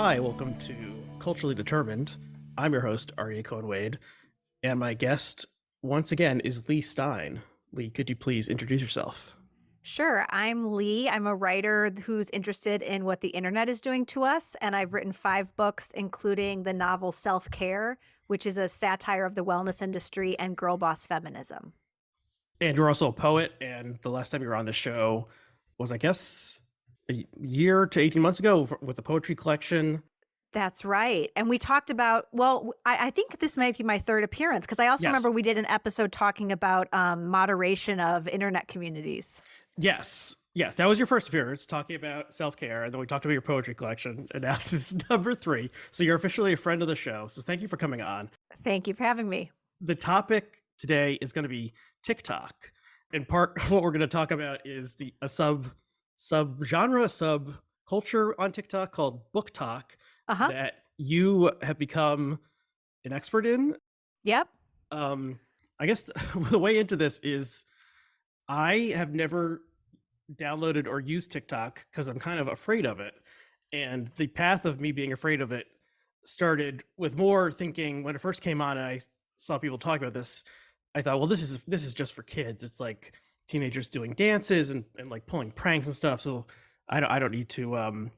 Hi, welcome to Culturally Determined. I'm your host, Aryeh Cohen-Wade, and my guest once again is Leigh Stein. Leigh, could you please introduce yourself? Sure. I'm Leigh. I'm a writer who's interested in what the internet is doing to us. And I've written 5 books, including the novel Self Care, which is a satire of the wellness industry and girl boss feminism. And you're also a poet, and the last time you were on the show was, I guess, a year to 18 months ago with the poetry collection. That's right. And we talked about, I think this might be my third appearance because I also Yes. remember we did an episode talking about moderation of internet communities. Yes. Yes, that was your first appearance, talking about self-care, and then we talked about your poetry collection, and now this is number 3. So you're officially a friend of the show, so thank you for coming on. Thank you for having me. The topic today is going to be TikTok. In part, what we're going to talk about is a subculture on TikTok called book talk Uh-huh. that you have become an expert in. Yep. I guess the way into this is I have never downloaded or used TikTok because I'm kind of afraid of it. And the path of me being afraid of it started with more thinking when it first came on and I saw people talk about this. I thought, well, this is just for kids. It's like teenagers doing dances and like pulling pranks and stuff. So I don't need to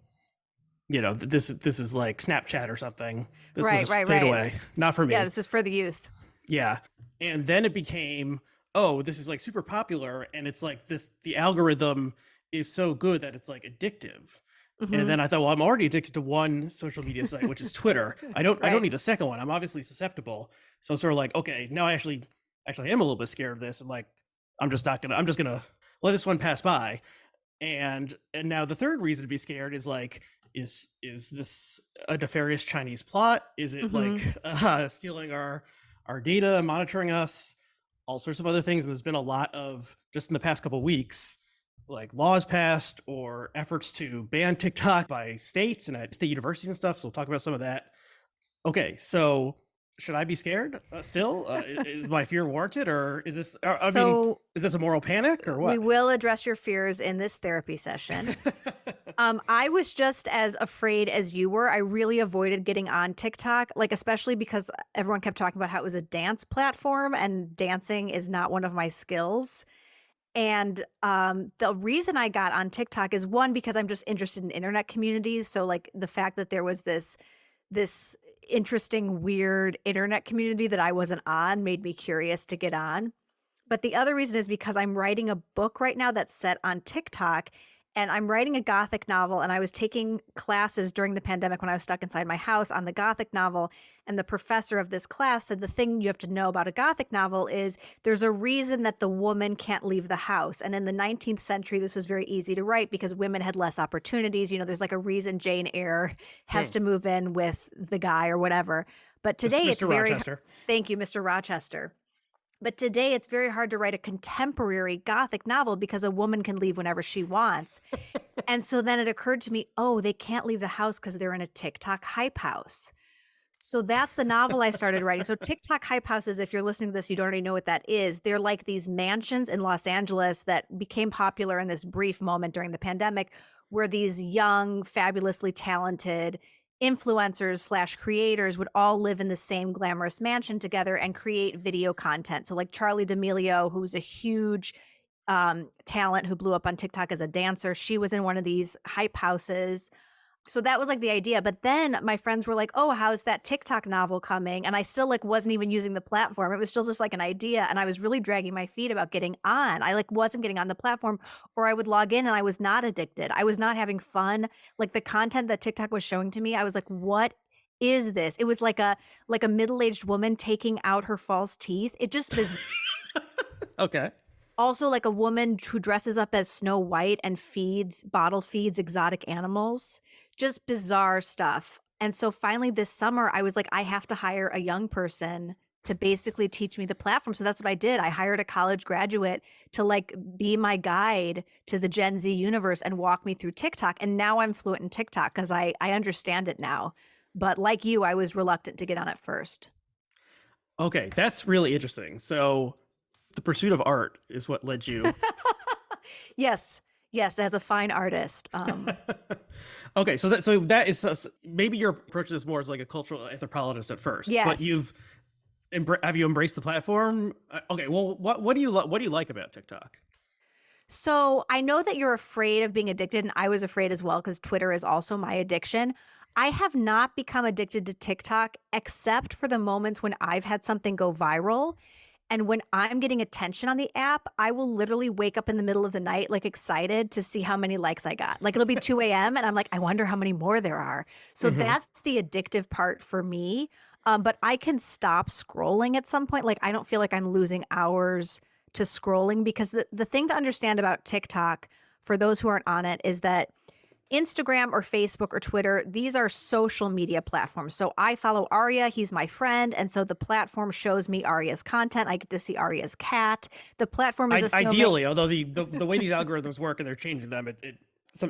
this is like Snapchat or something. This will Right, just right, fade right. away. Not for Yeah, me. this is for the youth. Yeah. And then it became, oh, this is like super popular, and it's like the algorithm is so good that it's like addictive. And Hmm. then I thought, well, I'm already addicted to one social media site, which is Twitter. I don't Right. need a second one. I'm obviously susceptible. So I'm sort of like, okay, now I actually am a little bit scared of this, and like I'm just gonna let this one pass by. And now the third reason to be scared is like, is this a nefarious Chinese plot? Is it Hmm. like stealing our data, monitoring us, all sorts of other things? And there's been a lot of, just in the past couple of weeks, like laws passed or efforts to ban TikTok by states and at state universities and stuff. So we'll talk about some of that. Okay, so should I be scared still? Is my fear warranted, or is this? I mean, So is this a moral panic or we what? will address your fears in this therapy session. I was just as afraid as you were. I really avoided getting on TikTok, like especially because everyone kept talking about how it was a dance platform and dancing is not one of my skills. And the reason I got on TikTok is one because I'm just interested in internet communities. So like the fact that there was this interesting weird internet community that I wasn't on made me curious to get on. But the other reason is because I'm writing a book right now that's set on TikTok, and I'm writing a Gothic novel, and I was taking classes during the pandemic when I was stuck inside my house on the Gothic novel, and the professor of this class said the thing you have to know about a Gothic novel is there's a reason that the woman can't leave the house. And in the 19th century, this was very easy to write because women had less opportunities. You know, there's like a reason Jane Eyre has Hmm. to move in with the guy or whatever. But today it's Mr. very, Rochester. thank you, Mr. Rochester. But today it's very hard to write a contemporary Gothic novel because a woman can leave whenever she wants. And so then it occurred to me, oh, they can't leave the house because they're in a TikTok hype house. So that's the novel I started writing. So TikTok hype houses, if you're listening to this, you don't already know what that is. They're like these mansions in Los Angeles that became popular in this brief moment during the pandemic, where these young, fabulously talented influencers slash creators would all live in the same glamorous mansion together and create video content. So like Charlie D'Amelio, who's a huge talent who blew up on TikTok as a dancer, she was in one of these hype houses. So that was like the idea. But then my friends were like, "Oh, how's that TikTok novel coming?" And I still like wasn't even using the platform. It was still just like an idea. And I was really dragging my feet about getting on. I like wasn't getting on the platform, or I would log in and I was not addicted. I was not having fun. Like the content that TikTok was showing to me, I was like, what is this? It was like a middle-aged woman taking out her false teeth. It just was Okay. also like a woman who dresses up as Snow White and bottle feeds exotic animals, just bizarre stuff. And so finally this summer, I was like, I have to hire a young person to basically teach me the platform. So that's what I did. I hired a college graduate to like be my guide to the Gen Z universe and walk me through TikTok. And now I'm fluent in TikTok because I understand it now. But like you, I was reluctant to get on it first. Okay, that's really interesting. So the pursuit of art is what led you. Yes. Yes, as a fine artist. Okay, so that is maybe your approach to this more as like a cultural anthropologist at first, but Yes. have you embraced the platform? Okay, well, what do you like about TikTok? So I know that you're afraid of being addicted, and I was afraid as well because Twitter is also my addiction. I have not become addicted to TikTok except for the moments when I've had something go viral. And when I'm getting attention on the app, I will literally wake up in the middle of the night, like excited to see how many likes I got. Like it'll be 2 a.m. and I'm like, I wonder how many more there are. So Hmm. that's the addictive part for me. But I can stop scrolling at some point. Like I don't feel like I'm losing hours to scrolling because the thing to understand about TikTok for those who aren't on it is that Instagram or Facebook or Twitter, these are social media platforms. So I follow Aryeh, he's my friend. And so the platform shows me Aryeh's content. I get to see Aryeh's cat. The platform is assuming, Ideally, although the way these algorithms work and they're changing them, it's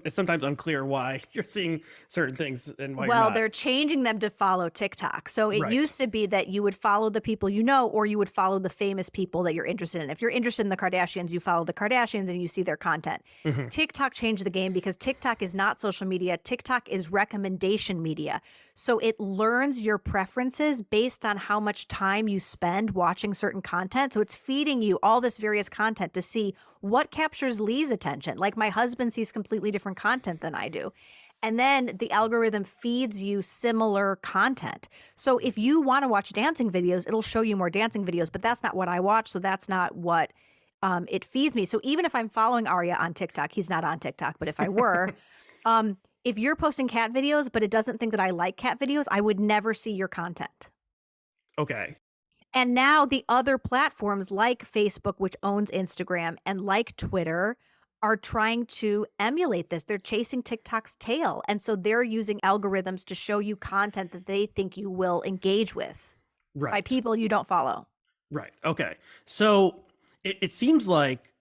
sometimes unclear why you're seeing certain things and why you're well, not. they're changing them to follow TikTok. So it Right. used to be that you would follow the people you know, or you would follow the famous people that you're interested in. If you're interested in the Kardashians, you follow the Kardashians and you see their content. Hmm. TikTok changed the game because TikTok is not social media. TikTok is recommendation media. So it learns your preferences based on how much time you spend watching certain content. So it's feeding you all this various content to see what captures Leigh's attention. Like my husband sees completely different content than I do. And then the algorithm feeds you similar content. So if you want to watch dancing videos, it'll show you more dancing videos, but that's not what I watch. So that's not what it feeds me. So even if I'm following Aryeh on TikTok, he's not on TikTok, but if I were, if you're posting cat videos, but it doesn't think that I like cat videos, I would never see your content. Okay. And now the other platforms like Facebook, which owns Instagram, and like Twitter are trying to emulate this. They're chasing TikTok's tail. And so they're using algorithms to show you content that they think you will engage with by Right. people you don't follow. Right. Okay. So it seems like,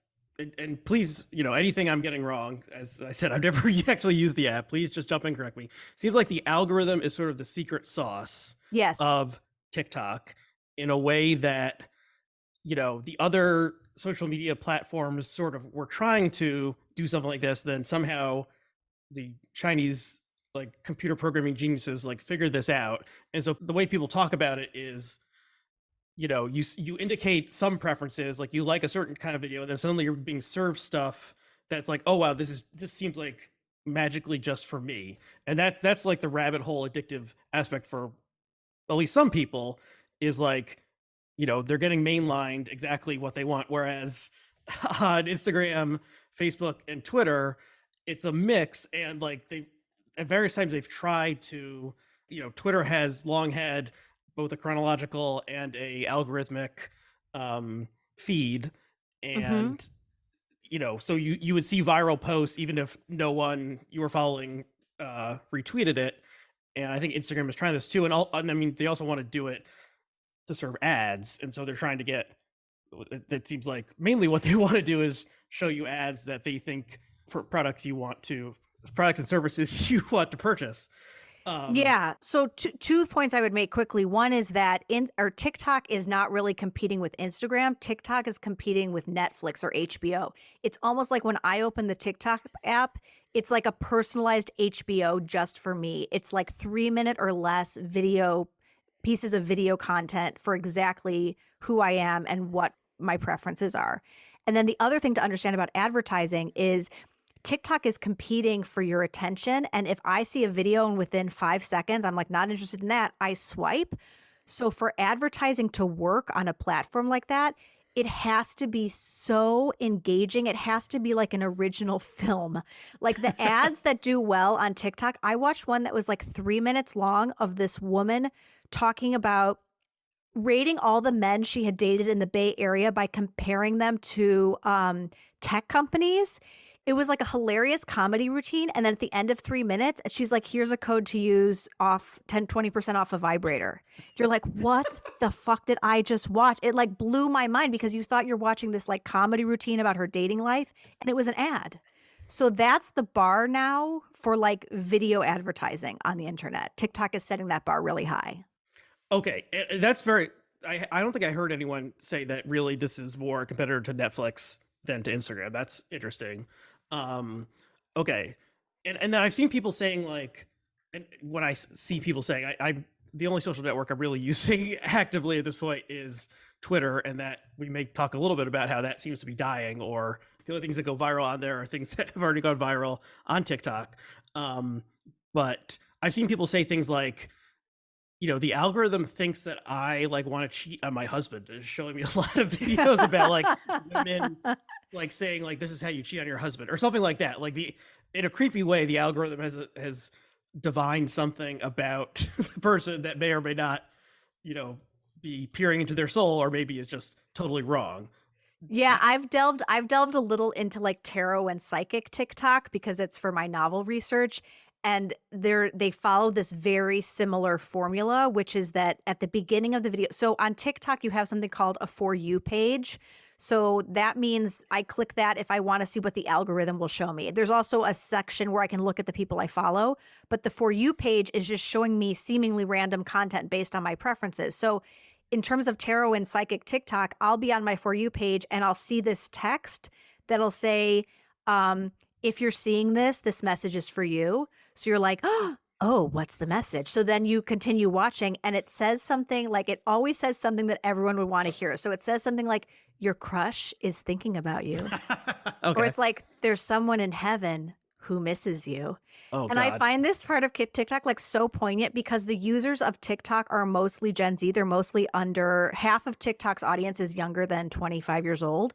and please, anything I'm getting wrong, as I said, I've never actually used the app. Please just jump in and correct me. Seems like the algorithm is sort of the secret sauce Yes. of TikTok in a way that, the other social media platforms sort of were trying to do something like this. Then somehow the Chinese like computer programming geniuses like figured this out. And so the way people talk about it is, you indicate some preferences, like you like a certain kind of video, and then suddenly you're being served stuff that's like, oh wow, this seems like magically just for me. And that's like the rabbit hole addictive aspect for at least some people, is like, they're getting mainlined exactly what they want. Whereas on Instagram, Facebook, and Twitter, it's a mix. And like they, at various times, they've tried to, Twitter has long had both a chronological and a algorithmic feed. Hmm. And, so you would see viral posts even if no one you were following retweeted it. And I think Instagram is trying this too. And I mean, they also want to do it to serve ads, and so they're trying to get. It seems like mainly what they want to do is show you ads that they think for products and services you want to purchase. Um, Yeah. So two points I would make quickly. One is that TikTok is not really competing with Instagram. TikTok is competing with Netflix or HBO. It's almost like when I open the TikTok app, it's like a personalized HBO just for me. It's like 3 minute or less video pieces of video content for exactly who I am and what my preferences are. And then the other thing to understand about advertising is TikTok is competing for your attention. And if I see a video and within 5 seconds, I'm like, not interested in that, I swipe. So for advertising to work on a platform like that, it has to be so engaging. It has to be like an original film. Like the ads that do well on TikTok, I watched one that was like 3 minutes long of this woman talking about rating all the men she had dated in the Bay Area by comparing them to tech companies. It was like a hilarious comedy routine. And then at the end of 3 minutes, she's like, here's a code to use off 20% off a vibrator. You're like, what the fuck did I just watch? It like blew my mind because you thought you're watching this like comedy routine about her dating life and it was an ad. So that's the bar now for like video advertising on the internet. TikTok is setting that bar really high. okay, that's very. I don't think I heard anyone say that really this is more a competitor to Netflix than to Instagram. That's interesting. Um, okay, and then I've seen people saying like, and when see people saying, I the only social network I'm really using actively at this point is Twitter, and that we may talk a little bit about how that seems to be dying, or the only things that go viral on there are things that have already gone viral on TikTok. Um, but I've seen people say things like, the algorithm thinks that I like want to cheat on my husband. It's showing me a lot of videos about like women like saying like this is how you cheat on your husband or something like that. Like in a creepy way, the algorithm has divined something about the person that may or may not, you know, be peering into their soul, or maybe is just totally wrong. Yeah, I've delved a little into like tarot and psychic TikTok because it's for my novel research, and they follow this very similar formula, which is that at the beginning of the video, so on TikTok you have something called a for you page. So that means I click that if I want to see what the algorithm will show me. There's also a section where I can look at the people I follow, but the for you page is just showing me seemingly random content based on my preferences. So in terms of tarot and psychic TikTok, I'll be on my For You page and I'll see this text that'll say, if you're seeing this, this message is for you. So you're like, oh, what's the message? So then you continue watching and it says something like, it always says something that everyone would want to hear. So it says something like, your crush is thinking about you. Or Okay. it's like, there's someone in heaven who misses you. Oh And I God. find this part of TikTok like so poignant because the users of TikTok are mostly Gen Z. They're mostly under half of TikTok's audience is younger than 25 years old.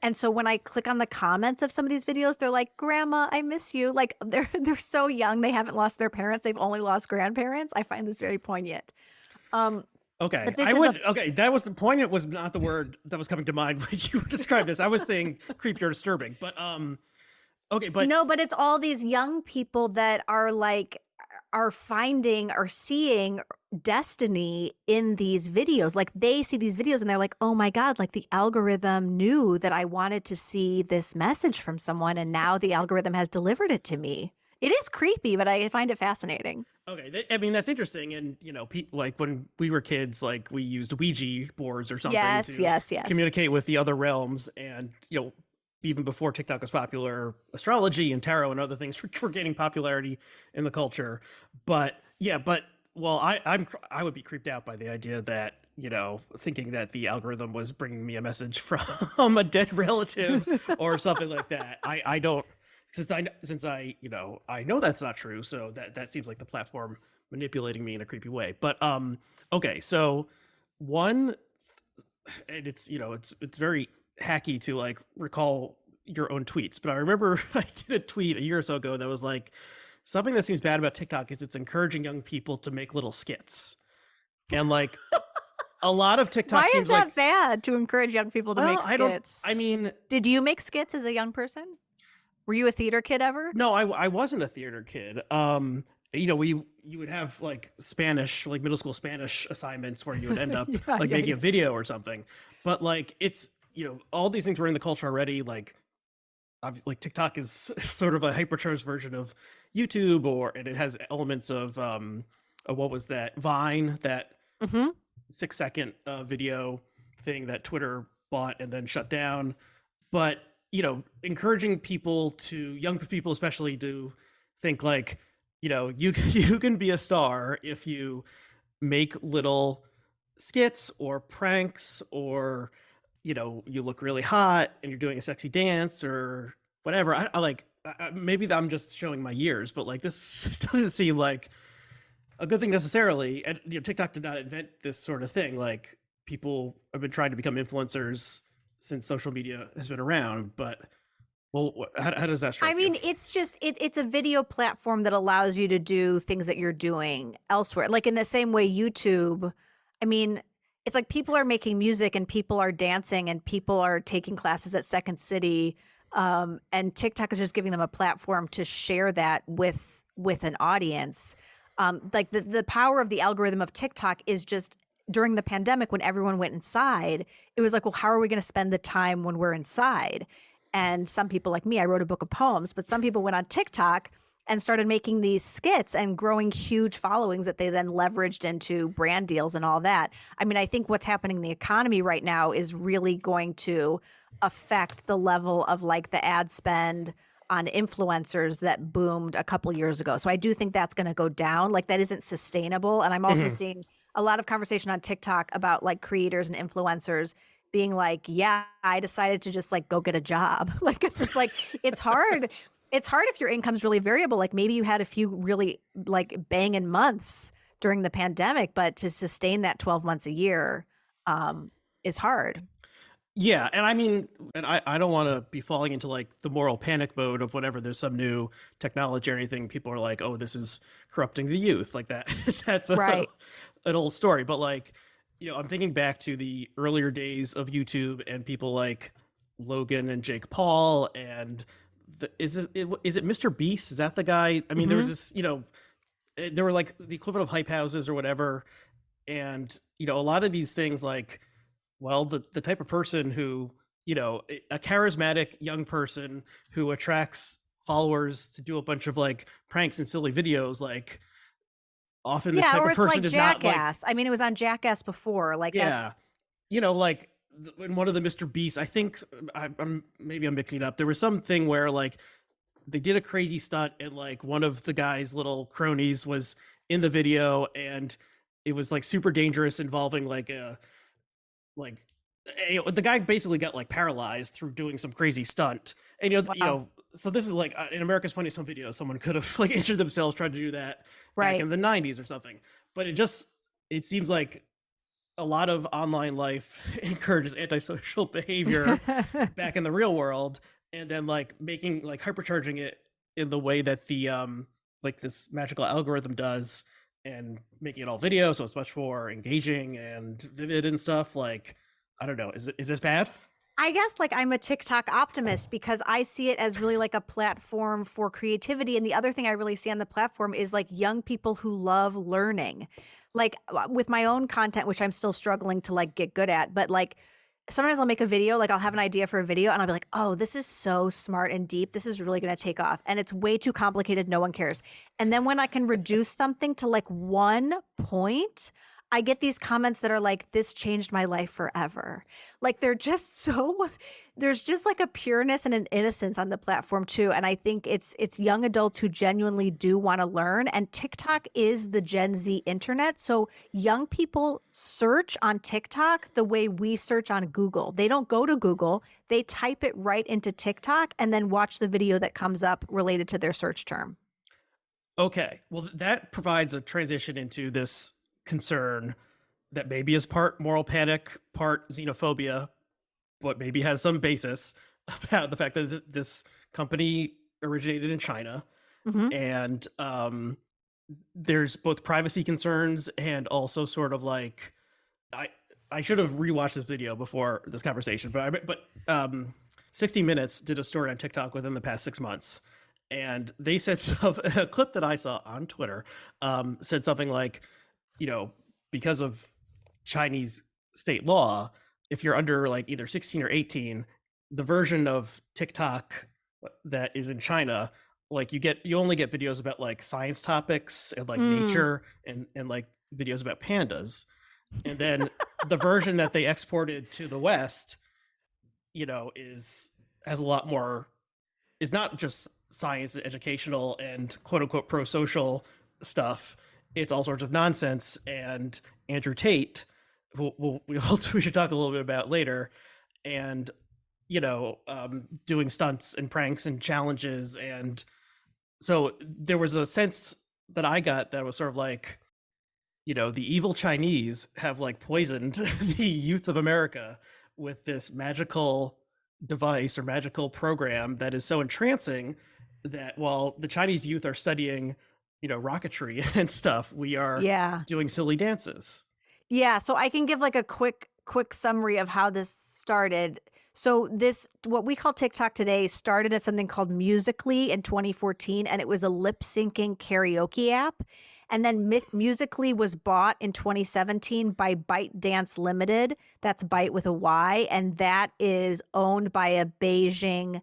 And so when I click on the comments of some of these videos, they're like, "Grandma, I miss you." Like they're so young, they haven't lost their parents, they've only lost grandparents. I find this very poignant. Um, Okay, but this I is a would. Okay, that was the point. It was not the word that was coming to mind when you described this. I was saying creepy or disturbing, but okay, but No, but it's all these young people that are like are finding are seeing destiny in these videos. Like they see these videos and they're like, "Oh my God, like the algorithm knew that I wanted to see this message from someone and now the algorithm has delivered it to me." It is creepy, but I find it fascinating. okay. I mean, that's interesting. And like when we were kids, like we used Ouija boards or something Yes, to yes, yes. communicate with the other realms, and even before TikTok was popular, astrology and tarot and other things were gaining popularity in the culture. But yeah, but well, I would be creeped out by the idea that thinking that the algorithm was bringing me a message from a dead relative or something like that. I don't, since I I know that's not true, so that seems like the platform manipulating me in a creepy way. But okay, so one, and it's very hacky to like recall your own tweets, but I remember I did a tweet a year or so ago that was like, something that seems bad about TikTok is it's encouraging young people to make little skits. And like a lot of Why TikTok is seems like, that bad to encourage young people to well, make I don't, skits? I mean, Did you make skits as a young person? Were you a theater kid ever? no, I wasn't a theater kid. You would have like Spanish, like middle school Spanish assignments where you would end up Yeah, like yeah, making yeah. a video or something. But like it's all these things were in the culture already. Like TikTok is sort of a hypercharged version of YouTube, and it has elements of what was that Vine, that Hmm. 6 second video thing that Twitter bought and then shut down. But encouraging young people especially, to think like, you can be a star if you make little skits or pranks, or you look really hot and you're doing a sexy dance or whatever. I like, maybe I'm just showing my years, but like this doesn't seem like a good thing necessarily. And TikTok did not invent this sort of thing. Like people have been trying to become influencers since social media has been around. But well, how does that I strike you? mean, it's just it's a video platform that allows you to do things that you're doing elsewhere. Like in the same way YouTube, I mean, it's like people are making music and people are dancing and people are taking classes at Second City. And TikTok is just giving them a platform to share that with an audience. Like the power of the algorithm of TikTok is just during the pandemic when everyone went inside, it was like, well, how are we going to spend the time when we're inside? And some people like me, I wrote a book of poems, but some people went on TikTok and started making these skits and growing huge followings that they then leveraged into brand deals and all that. I mean, I think what's happening in the economy right now is really going to affect the level of like the ad spend on influencers that boomed a couple years ago. So I do think that's going to go down. Like that isn't sustainable. And I'm also Mhm. seeing a lot of conversation on TikTok about like creators and influencers being like, yeah, I decided to just like go get a job. Like it's just like it's hard. It's hard if your income's really variable. Like maybe you had a few really like banging months during the pandemic, but to sustain that 12 months a year is hard. Yeah, and I mean, and I don't want to be falling into like the moral panic mode of whenever there's some new technology or anything, people are like, "Oh, this is corrupting the youth," like that. That's Right. an old story. But like, I'm thinking back to the earlier days of YouTube and people like Logan and Jake Paul and is it Mr. Beast? Is that the guy? I mean, there was Hmm. this, there were like the equivalent of hype houses or whatever, and a lot of these things like, well, the type of person who, a charismatic young person who attracts followers to do a bunch of like pranks and silly videos, like often this Yeah, type or of it's like person is not like, Jackass. I mean, it was on Jackass before. Like yeah, that's like in one of the Mr. Beast, I think I'm maybe I'm mixing it up. There was something where like they did a crazy stunt and like one of the guy's little cronies was in the video and it was like super dangerous, involving like a like the guy basically got like paralyzed through doing some crazy stunt. And wow. so this is like in America's Funniest Home Videos, someone could have like injured themselves trying to do that back Right. in the 90s or something. But it seems like a lot of online life encourages antisocial behavior back in the real world, and then like making like hypercharging it in the way that the like this magical algorithm does, and making it all video so it's much more engaging and vivid and stuff. Like, I don't know, is this bad? I guess like I'm a TikTok optimist because I see it as really like a platform for creativity. And the other thing I really see on the platform is like young people who love learning. Like with my own content, which I'm still struggling to like get good at, but like sometimes I'll make a video, like I'll have an idea for a video and I'll be like, oh, this is so smart and deep. This is really going to take off. And it's way too complicated. No one cares. And then when I can reduce something to like 1 point, I get these comments that are like, this changed my life forever. Like they're just so there's just like a pureness and an innocence on the platform too. And I think it's young adults who genuinely do want to learn. And TikTok is the Gen Z internet. So young people search on TikTok the way we search on Google. They don't go to Google, they type it right into TikTok and then watch the video that comes up related to their search term. Okay, well, that provides a transition into this concern that maybe is part moral panic, part xenophobia, but maybe has some basis about the fact that this company originated in China, Hmm. and there's both privacy concerns and also sort of like, I I should have rewatched this video before this conversation, but 60 Minutes did a story on TikTok within the past 6 months, and they said a clip that I saw on Twitter said something like, you know, because of Chinese state law, if you're under like either 16 or 18, the version of TikTok that is in China, like you only get videos about like science topics and like Mm, nature and like videos about pandas. And then the version that they exported to the West, is has a lot more, is not just science and educational and quote unquote pro social stuff. It's all sorts of nonsense. And Andrew Tate, we should talk a little bit about later, and doing stunts and pranks and challenges. And so there was a sense that I got that was sort of like, the evil Chinese have like poisoned the youth of America with this magical device or magical program that is so entrancing that while the Chinese youth are studying, rocketry and stuff, we are yeah. doing silly dances. Yeah, so I can give like a quick summary of how this started. So this what we call TikTok today started as something called Musically in 2014 and it was a lip syncing karaoke app. And then Musically was bought in 2017 by Byte Dance Limited. That's Byte with a Y and that is owned by a Beijing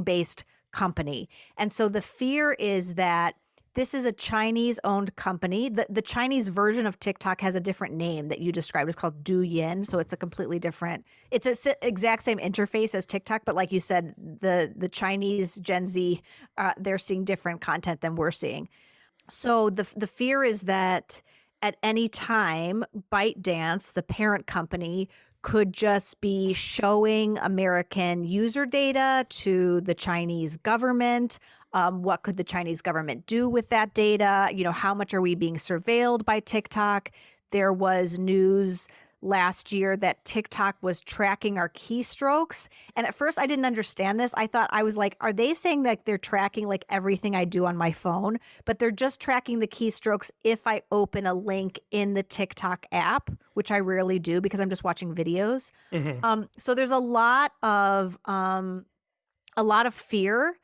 based company. And so the fear is that This is a Chinese-owned company. The Chinese version of TikTok has a different name that you described. It's called Douyin, so it's a completely different. It's a exact same interface as TikTok, but like you said, the Chinese Gen Z, they're seeing different content than we're seeing. So the fear is that at any time, ByteDance, the parent company, could just be showing American user data to the Chinese government. What could the Chinese government do with that data? How much are we being surveilled by TikTok? There was news last year that TikTok was tracking our keystrokes. And at first I didn't understand this. I was like, are they saying that they're tracking like everything I do on my phone? But they're just tracking the keystrokes if I open a link in the TikTok app, which I rarely do because I'm just watching videos. Mhm. So there's a lot of fear.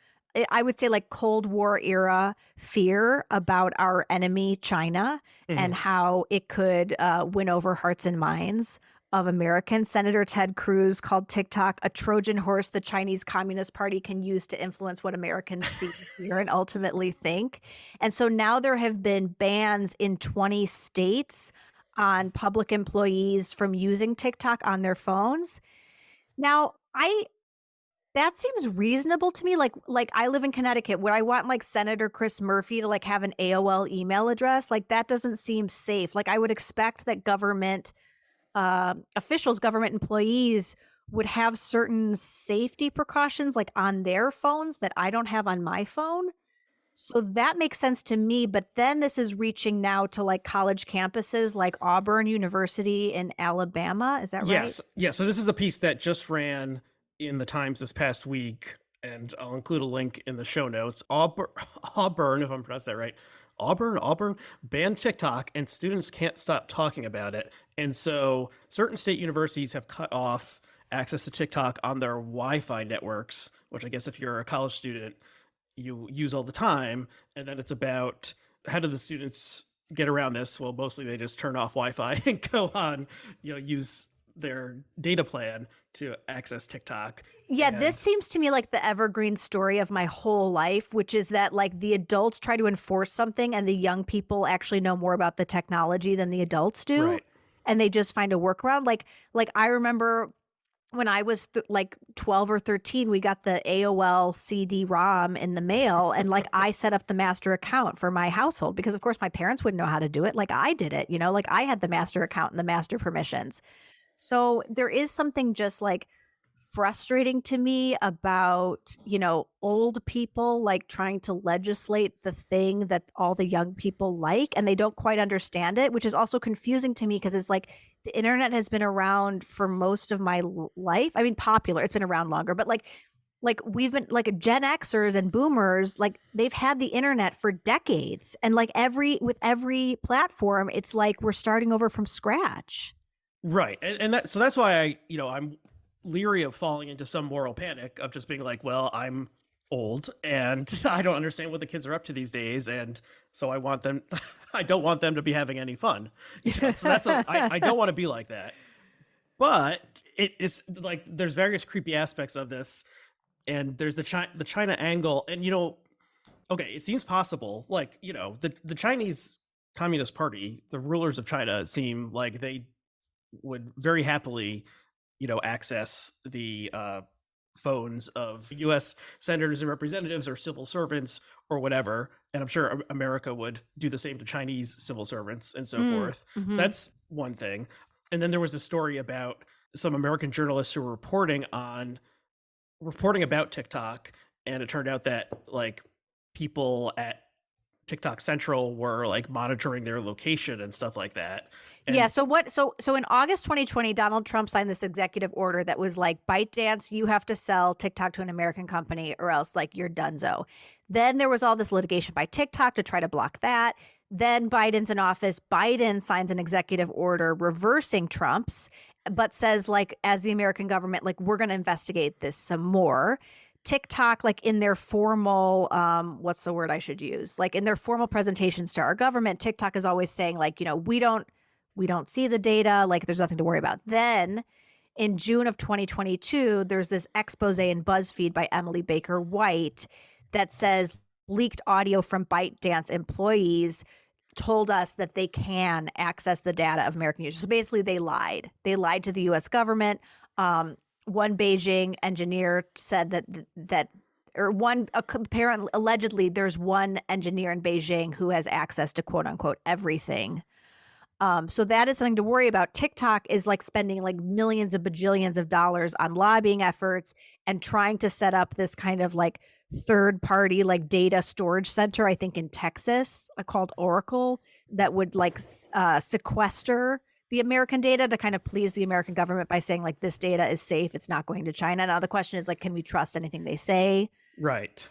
I would say like Cold War era fear about our enemy, China, and Mhm. how it could win over hearts and minds of Americans. Senator Ted Cruz called TikTok a Trojan horse the Chinese Communist Party can use to influence what Americans see, hear, and ultimately think. And so now there have been bans in 20 states on public employees from using TikTok on their phones. Now, that seems reasonable to me. Like I live in Connecticut. Would I want like Senator Chris Murphy to like have an AOL email address? Like that doesn't seem safe. Like I would expect that government officials, government employees would have certain safety precautions like on their phones that I don't have on my phone. So that makes sense to me. But then this is reaching now to like college campuses like Auburn University in Alabama. Is that right? Yes. Yeah. So this is a piece that just ran in the Times this past week, and I'll include a link in the show notes. Auburn, Auburn, if I'm pronouncing that right. Auburn banned TikTok, and students can't stop talking about it. And so certain state universities have cut off access to TikTok on their Wi-Fi networks, which I guess if you're a college student, you use all the time. And then it's about how do the students get around this? Well, mostly they just turn off Wi-Fi and go on, use their data plan to access TikTok. Yeah, this And seems to me like the evergreen story of my whole life, which is that like the adults try to enforce something and the young people actually know more about the technology than the adults do. right. And they just find a workaround. Like I remember when I was like 12 or 13, we got the AOL CD-ROM in the mail, and like I set up the master account for my household because of course my parents wouldn't know how to do it. Like I did it, like I had the master account and the master permissions. So there is something just like frustrating to me about, old people like trying to legislate the thing that all the young people like and they don't quite understand it, which is also confusing to me because it's like the internet has been around for most of my life. I mean, popular, it's been around longer, but like we've been like Gen Xers and boomers, like they've had the internet for decades. And like with every platform, it's like we're starting over from scratch. Right. And that's why I'm leery of falling into some moral panic of just being like, well, I'm old and I don't understand what the kids are up to these days, and so I want them I don't want them to be having any fun. So I don't want to be like that. But it's like there's various creepy aspects of this, and there's the China angle, and okay, it seems possible. Like the Chinese Communist Party, the rulers of China, seem like they would very happily, access the phones of U.S. senators and representatives or civil servants or whatever. And I'm sure America would do the same to Chinese civil servants and so Mm, forth. So mhm. that's one thing. And then there was a story about some American journalists who were reporting about TikTok, and it turned out that like people at TikTok Central were like monitoring their location and stuff like that. Yeah. And So in August 2020, Donald Trump signed this executive order that was like, ByteDance, you have to sell TikTok to an American company or else like you're donezo. Then there was all this litigation by TikTok to try to block that. Then Biden's in office. Biden signs an executive order reversing Trump's, but says like, as the American government, like we're going to investigate this some more. TikTok, like in their formal, what's the word I should use? Like in their formal presentations to our government, TikTok is always saying like, we don't see the data, like there's nothing to worry about. Then in June of 2022, there's this expose in BuzzFeed by Emily Baker White that says leaked audio from ByteDance employees told us that they can access the data of American users. So basically, they lied. They lied to the U.S. government. One Beijing engineer said that or one apparently allegedly there's one engineer in Beijing who has access to quote unquote everything. So that is something to worry about. TikTok is like spending like millions of bajillions of dollars on lobbying efforts and trying to set up this kind of like third party like data storage center, I think in Texas, called Oracle, that would like sequester the American data to kind of please the American government by saying like this data is safe, it's not going to China. Now the question is like, can we trust anything they say? Right.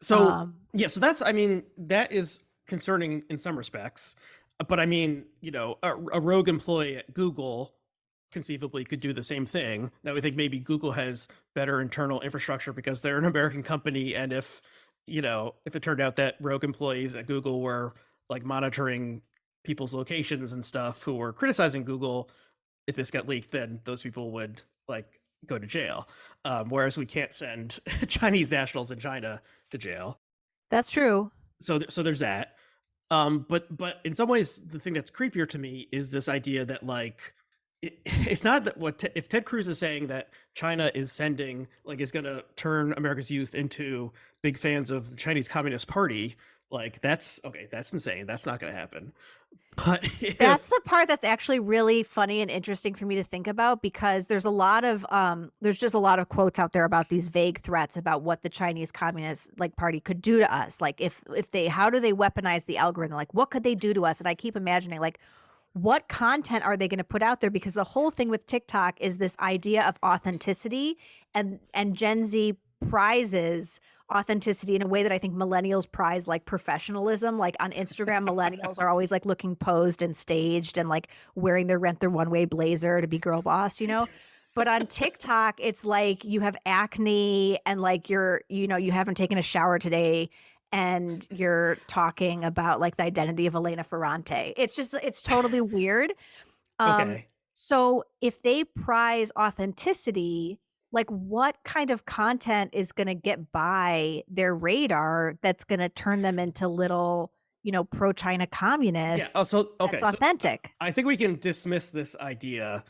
So yeah, so that's, I mean, that is concerning in some respects. But I mean, you know, a rogue employee at Google conceivably could do the same thing. Now, I think maybe Google has better internal infrastructure because they're an American company. And if, you know, if it turned out that rogue employees at Google were like monitoring people's locations and stuff who were criticizing Google, if this got leaked, then those people would like go to jail. Whereas we can't send Chinese nationals in China to jail. That's true. So there's that. But in some ways, the thing that's creepier to me is this idea that like it's not that if Ted Cruz is saying that China is sending like is going to turn America's youth into big fans of the Chinese Communist Party, like that's okay, that's insane. That's not going to happen. But that's the part that's actually really funny and interesting for me to think about, because there's a lot of there's just a lot of quotes out there about these vague threats about what the Chinese Communist like party could do to us. Like if they, how do they weaponize the algorithm? Like what could they do to us? And I keep imagining like what content are they going to put out there? Because the whole thing with TikTok is this idea of authenticity, and Gen Z prizes authenticity in a way that I think millennials prize like professionalism. Like on Instagram, millennials are always like looking posed and staged and like wearing their Rent Their One Way blazer to be girl boss, you know? But on TikTok, it's like you have acne and like you're, you know, you haven't taken a shower today and you're talking about like the identity of Elena Ferrante. It's just, it's totally weird. okay. So if they prize authenticity, like what kind of content is going to get by their radar that's going to turn them into little, you know, pro-China communists? Yeah. Oh, so okay. That's authentic. So I think we can dismiss this idea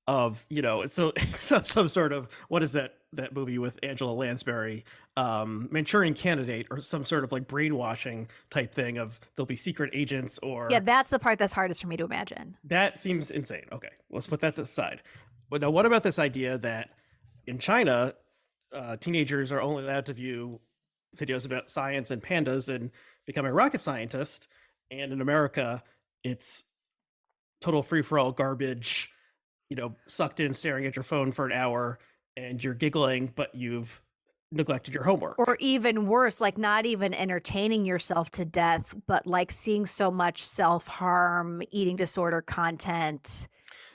of, you know, so some sort of, what is that movie with Angela Lansbury, Manchurian Candidate, or some sort of like brainwashing type thing of there'll be secret agents or Yeah, that's the part that's hardest for me to imagine. That seems insane. Okay, let's put that to the side. But now, what about this idea that in China, teenagers are only allowed to view videos about science and pandas and becoming a rocket scientist, and in America, it's total free-for-all garbage, you know, sucked in staring at your phone for an hour and you're giggling, but you've neglected your homework. Or even worse, like not even entertaining yourself to death, but like seeing so much self-harm, eating disorder content.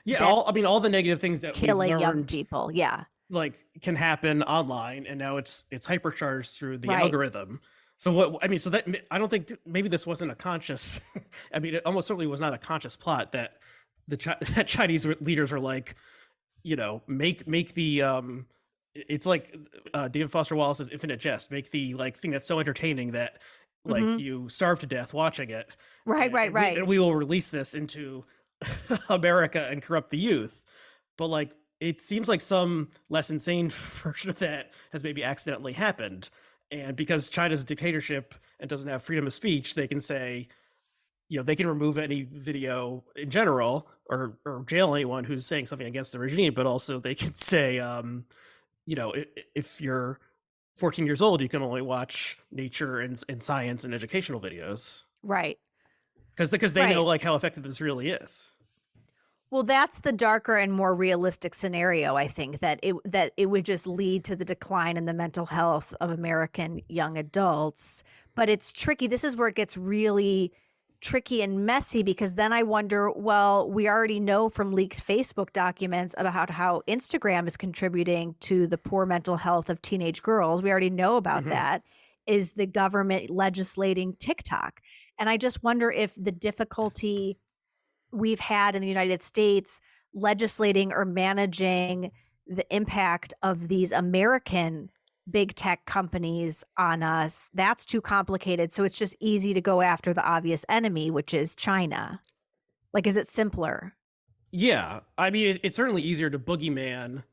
Yeah, all the negative things that killing we've learned, young people. Yeah. like can happen online, and now it's hypercharged through the Right. algorithm. So what I mean, so that I don't think maybe this wasn't a conscious. I mean, it almost certainly was not a conscious plot that that Chinese leaders are like, you know, make the it's like David Foster Wallace's Infinite Jest, make the like thing that's so entertaining that like you starve to death watching it. Right, right. And we will release this into America and corrupt the youth. But like it seems like some less insane version of that has maybe accidentally happened. And because China's a dictatorship and doesn't have freedom of speech, they can say, you know, they can remove any video in general or jail anyone who's saying something against the regime, but also they can say, you know, if you're 14 years old, you can only watch nature and science and educational videos. Right. Because they know like how effective this really is. Well, that's the darker and more realistic scenario, I think, that it would just lead to the decline in the mental health of American young adults. But it's tricky. This is where it gets really tricky and messy, because then I wonder, well, we already know from leaked Facebook documents about how Instagram is contributing to the poor mental health of teenage girls. We already know about that. Is the government legislating TikTok? And I just wonder if the difficulty we've had in the United States legislating or managing the impact of these American big tech companies on us. That's too complicated. So it's just easy to go after the obvious enemy, which is China. Like, is it simpler? Yeah, I mean, it's certainly easier to boogeyman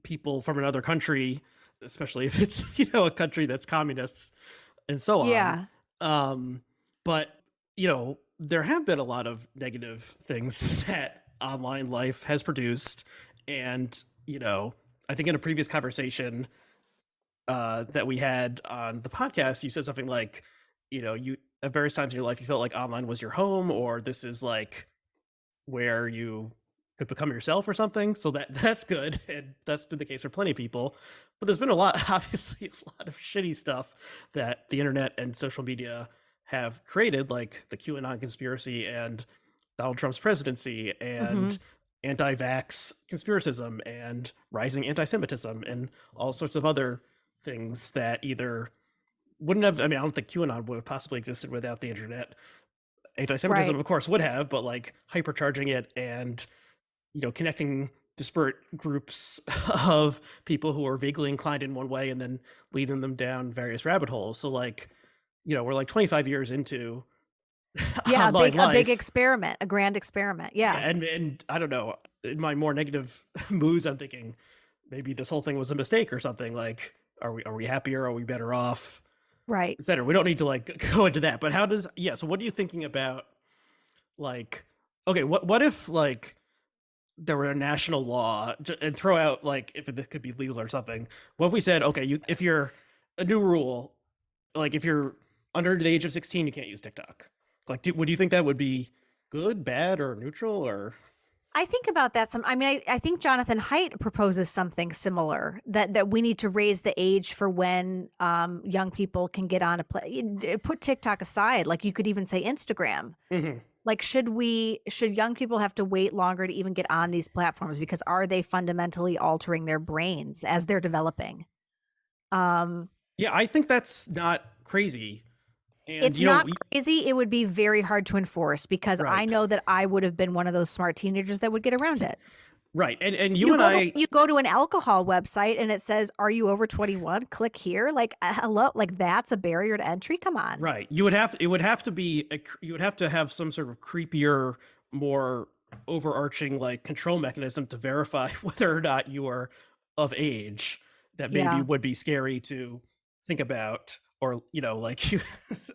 people from another country, especially if it's a country that's communist and so on. Yeah. Um, but there have been a lot of negative things that online life has produced, and I think in a previous conversation that we had on the podcast, you said something like, you at various times in your life you felt like online was your home, or this is like where you could become yourself or something. So that's good, and that's been the case for plenty of people. But there's been obviously a lot of shitty stuff that the internet and social media have created, like the QAnon conspiracy and Donald Trump's presidency Hmm. and anti-vax conspiracism and rising anti-Semitism and all sorts of other things that either wouldn't have. I mean, I don't think QAnon would have possibly existed without the internet. Anti-Semitism, Right. of course, would have, but like hypercharging it and connecting disparate groups of people who are vaguely inclined in one way and then leading them down various rabbit holes. So like, we're like 25 years into Yeah. online A big life. experiment, a grand experiment. Yeah, Yeah. and I don't know, in my more negative moods, I'm thinking maybe this whole thing was a mistake or something. Like, are we happier? Are we better off? Right. Etc. We don't need to like go into that. But how does so what are you thinking about, like, okay, what if like there were a national law and throw out like if this could be legal or something. What if we said, okay, if you're a new rule, like if you're under the age of 16, you can't use TikTok. Like, would you think that would be good, bad, or neutral, or? I think about that some. I mean, I think Jonathan Haidt proposes something similar, that we need to raise the age for when young people can get on a play. Put TikTok aside, like you could even say Instagram. Mhm. Like, should young people have to wait longer to even get on these platforms, because are they fundamentally altering their brains as they're developing? Um, Yeah, I think that's not crazy. And it's not crazy. It would be very hard to enforce, because I right, know that I would have been one of those smart teenagers that would get around it. right, and you and I, You go to an alcohol website and it says, "Are you over 21? Click here." Like, hello, like that's a barrier to entry. Come on. right, it would have to be you would have to have some sort of creepier, more overarching like control mechanism to verify whether or not you are of age, that maybe Yeah. would be scary to think about, or like you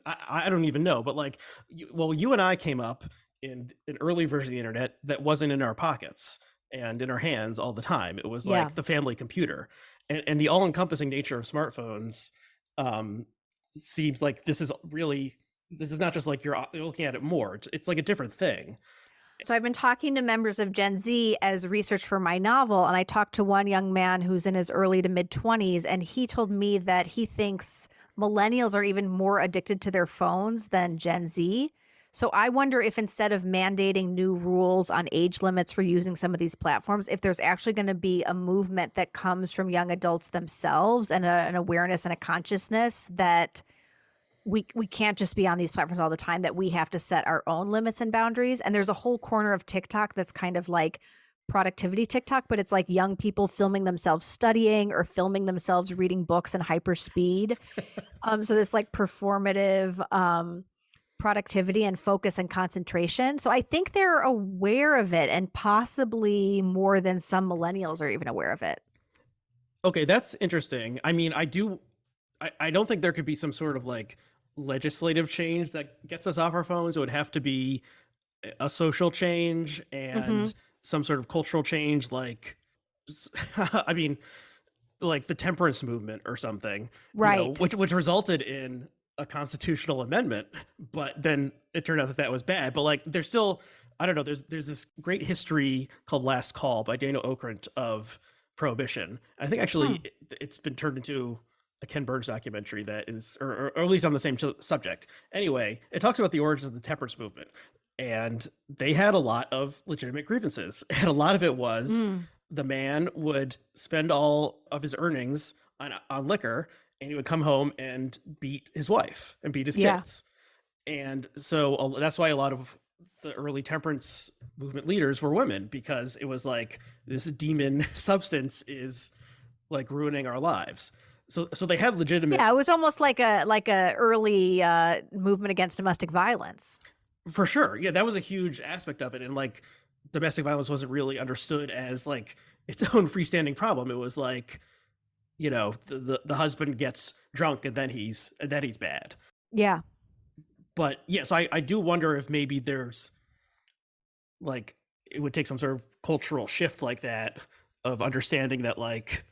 I don't even know, but like you and I came up in an early version of the internet that wasn't in our pockets and in our hands all the time. It was Yeah. like the family computer, and the all-encompassing nature of smartphones um seems like this is not just like you're looking at it more. It's like a different thing. So I've been talking to members of Gen Z as research for my novel, and I talked to one young man who's in his early to mid 20s, and he told me that he thinks millennials are even more addicted to their phones than Gen Z. So I wonder if, instead of mandating new rules on age limits for using some of these platforms, if there's actually going to be a movement that comes from young adults themselves, and an awareness and a consciousness that we can't just be on these platforms all the time, that we have to set our own limits and boundaries. And there's a whole corner of TikTok that's kind of like productivity TikTok, but it's like young people filming themselves studying or filming themselves reading books in hyper speed. So this like performative productivity and focus and concentration. So I think they're aware of it, and possibly more than some millennials are even aware of it. Okay, that's interesting. I mean, I don't think there could be some sort of like legislative change that gets us off our phones. It would have to be a social change Hmm. and some sort of cultural change, like I mean, like the temperance movement or something, Right. which resulted in a constitutional amendment, but then it turned out that was bad. But like, there's still, I don't know. There's this great history called Last Call by Daniel Okrent of prohibition. I think Hmm. actually it's been turned into a Ken Burns documentary that is, or at least on the same subject. Anyway, it talks about the origins of the temperance movement, and they had a lot of legitimate grievances, and a lot of it was Mm. the man would spend all of his earnings on liquor, and he would come home and beat his wife and beat his Yeah. kids. And so that's why a lot of the early temperance movement leaders were women, because it was like this demon substance is like ruining our lives. So they had legitimate. Yeah, it was almost like a early movement against domestic violence. For sure. Yeah, that was a huge aspect of it. And like domestic violence wasn't really understood as like its own freestanding problem. It was like, the husband gets drunk and then he's bad. Yeah. But yes, I do wonder if maybe there's like it would take some sort of cultural shift like that of understanding that like,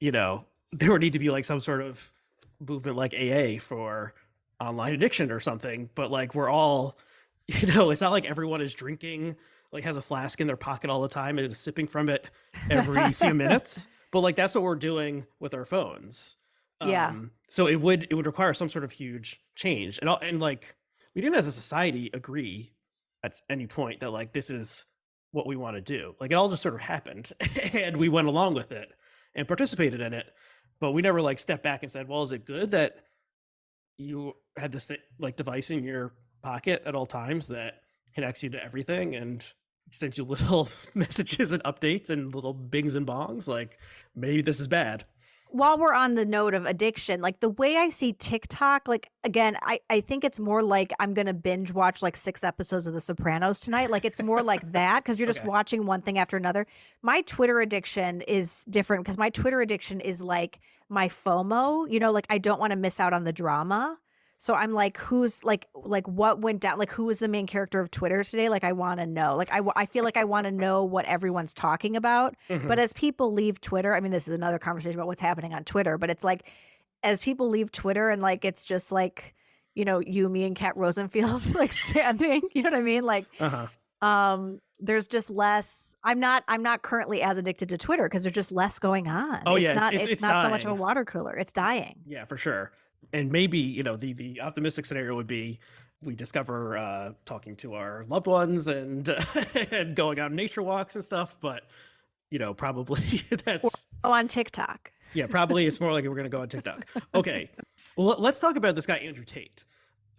there would need to be like some sort of movement like AA for online addiction or something. But like we're all, it's not like everyone is drinking, like has a flask in their pocket all the time and is sipping from it every few minutes. But like that's what we're doing with our phones. Yeah. So it would require some sort of huge change. And like we didn't as a society agree at any point that like this is what we want to do. Like it all just sort of happened and we went along with it and participated in it. But we never like stepped back and said, well, is it good that you had this like device in your pocket at all times that connects you to everything and sends you little messages and updates and little bings and bongs? Like maybe this is bad. While we're on the note of addiction, like the way I see TikTok, like again, I think it's more like I'm gonna binge watch like 6 episodes of The Sopranos tonight. Like it's more like that because you're just Okay. watching one thing after another. My Twitter addiction is different because my Twitter addiction is like my FOMO, like I don't want to miss out on the drama. So I'm like, who's like what went down? Like who was the main character of Twitter today? Like I want to know. Like I feel like I want to know what everyone's talking about. But Mhm. as people leave Twitter, I mean, this is another conversation about what's happening on Twitter, but it's like as people leave Twitter and like it's just like, you, me, and Kat Rosenfield like standing, you know what I mean? Like, Uh-huh. there's just less. I'm not currently as addicted to Twitter because there's just less going on. Oh It's yeah, not it's not so much of a dying. water cooler. It's dying. Yeah, for sure. And maybe, the optimistic scenario would be we discover talking to our loved ones and and going on nature walks and stuff, but probably Or that's go on TikTok. yeah, probably it's more like we're going to go on TikTok. Okay. Well, let's talk about this guy Andrew Tate,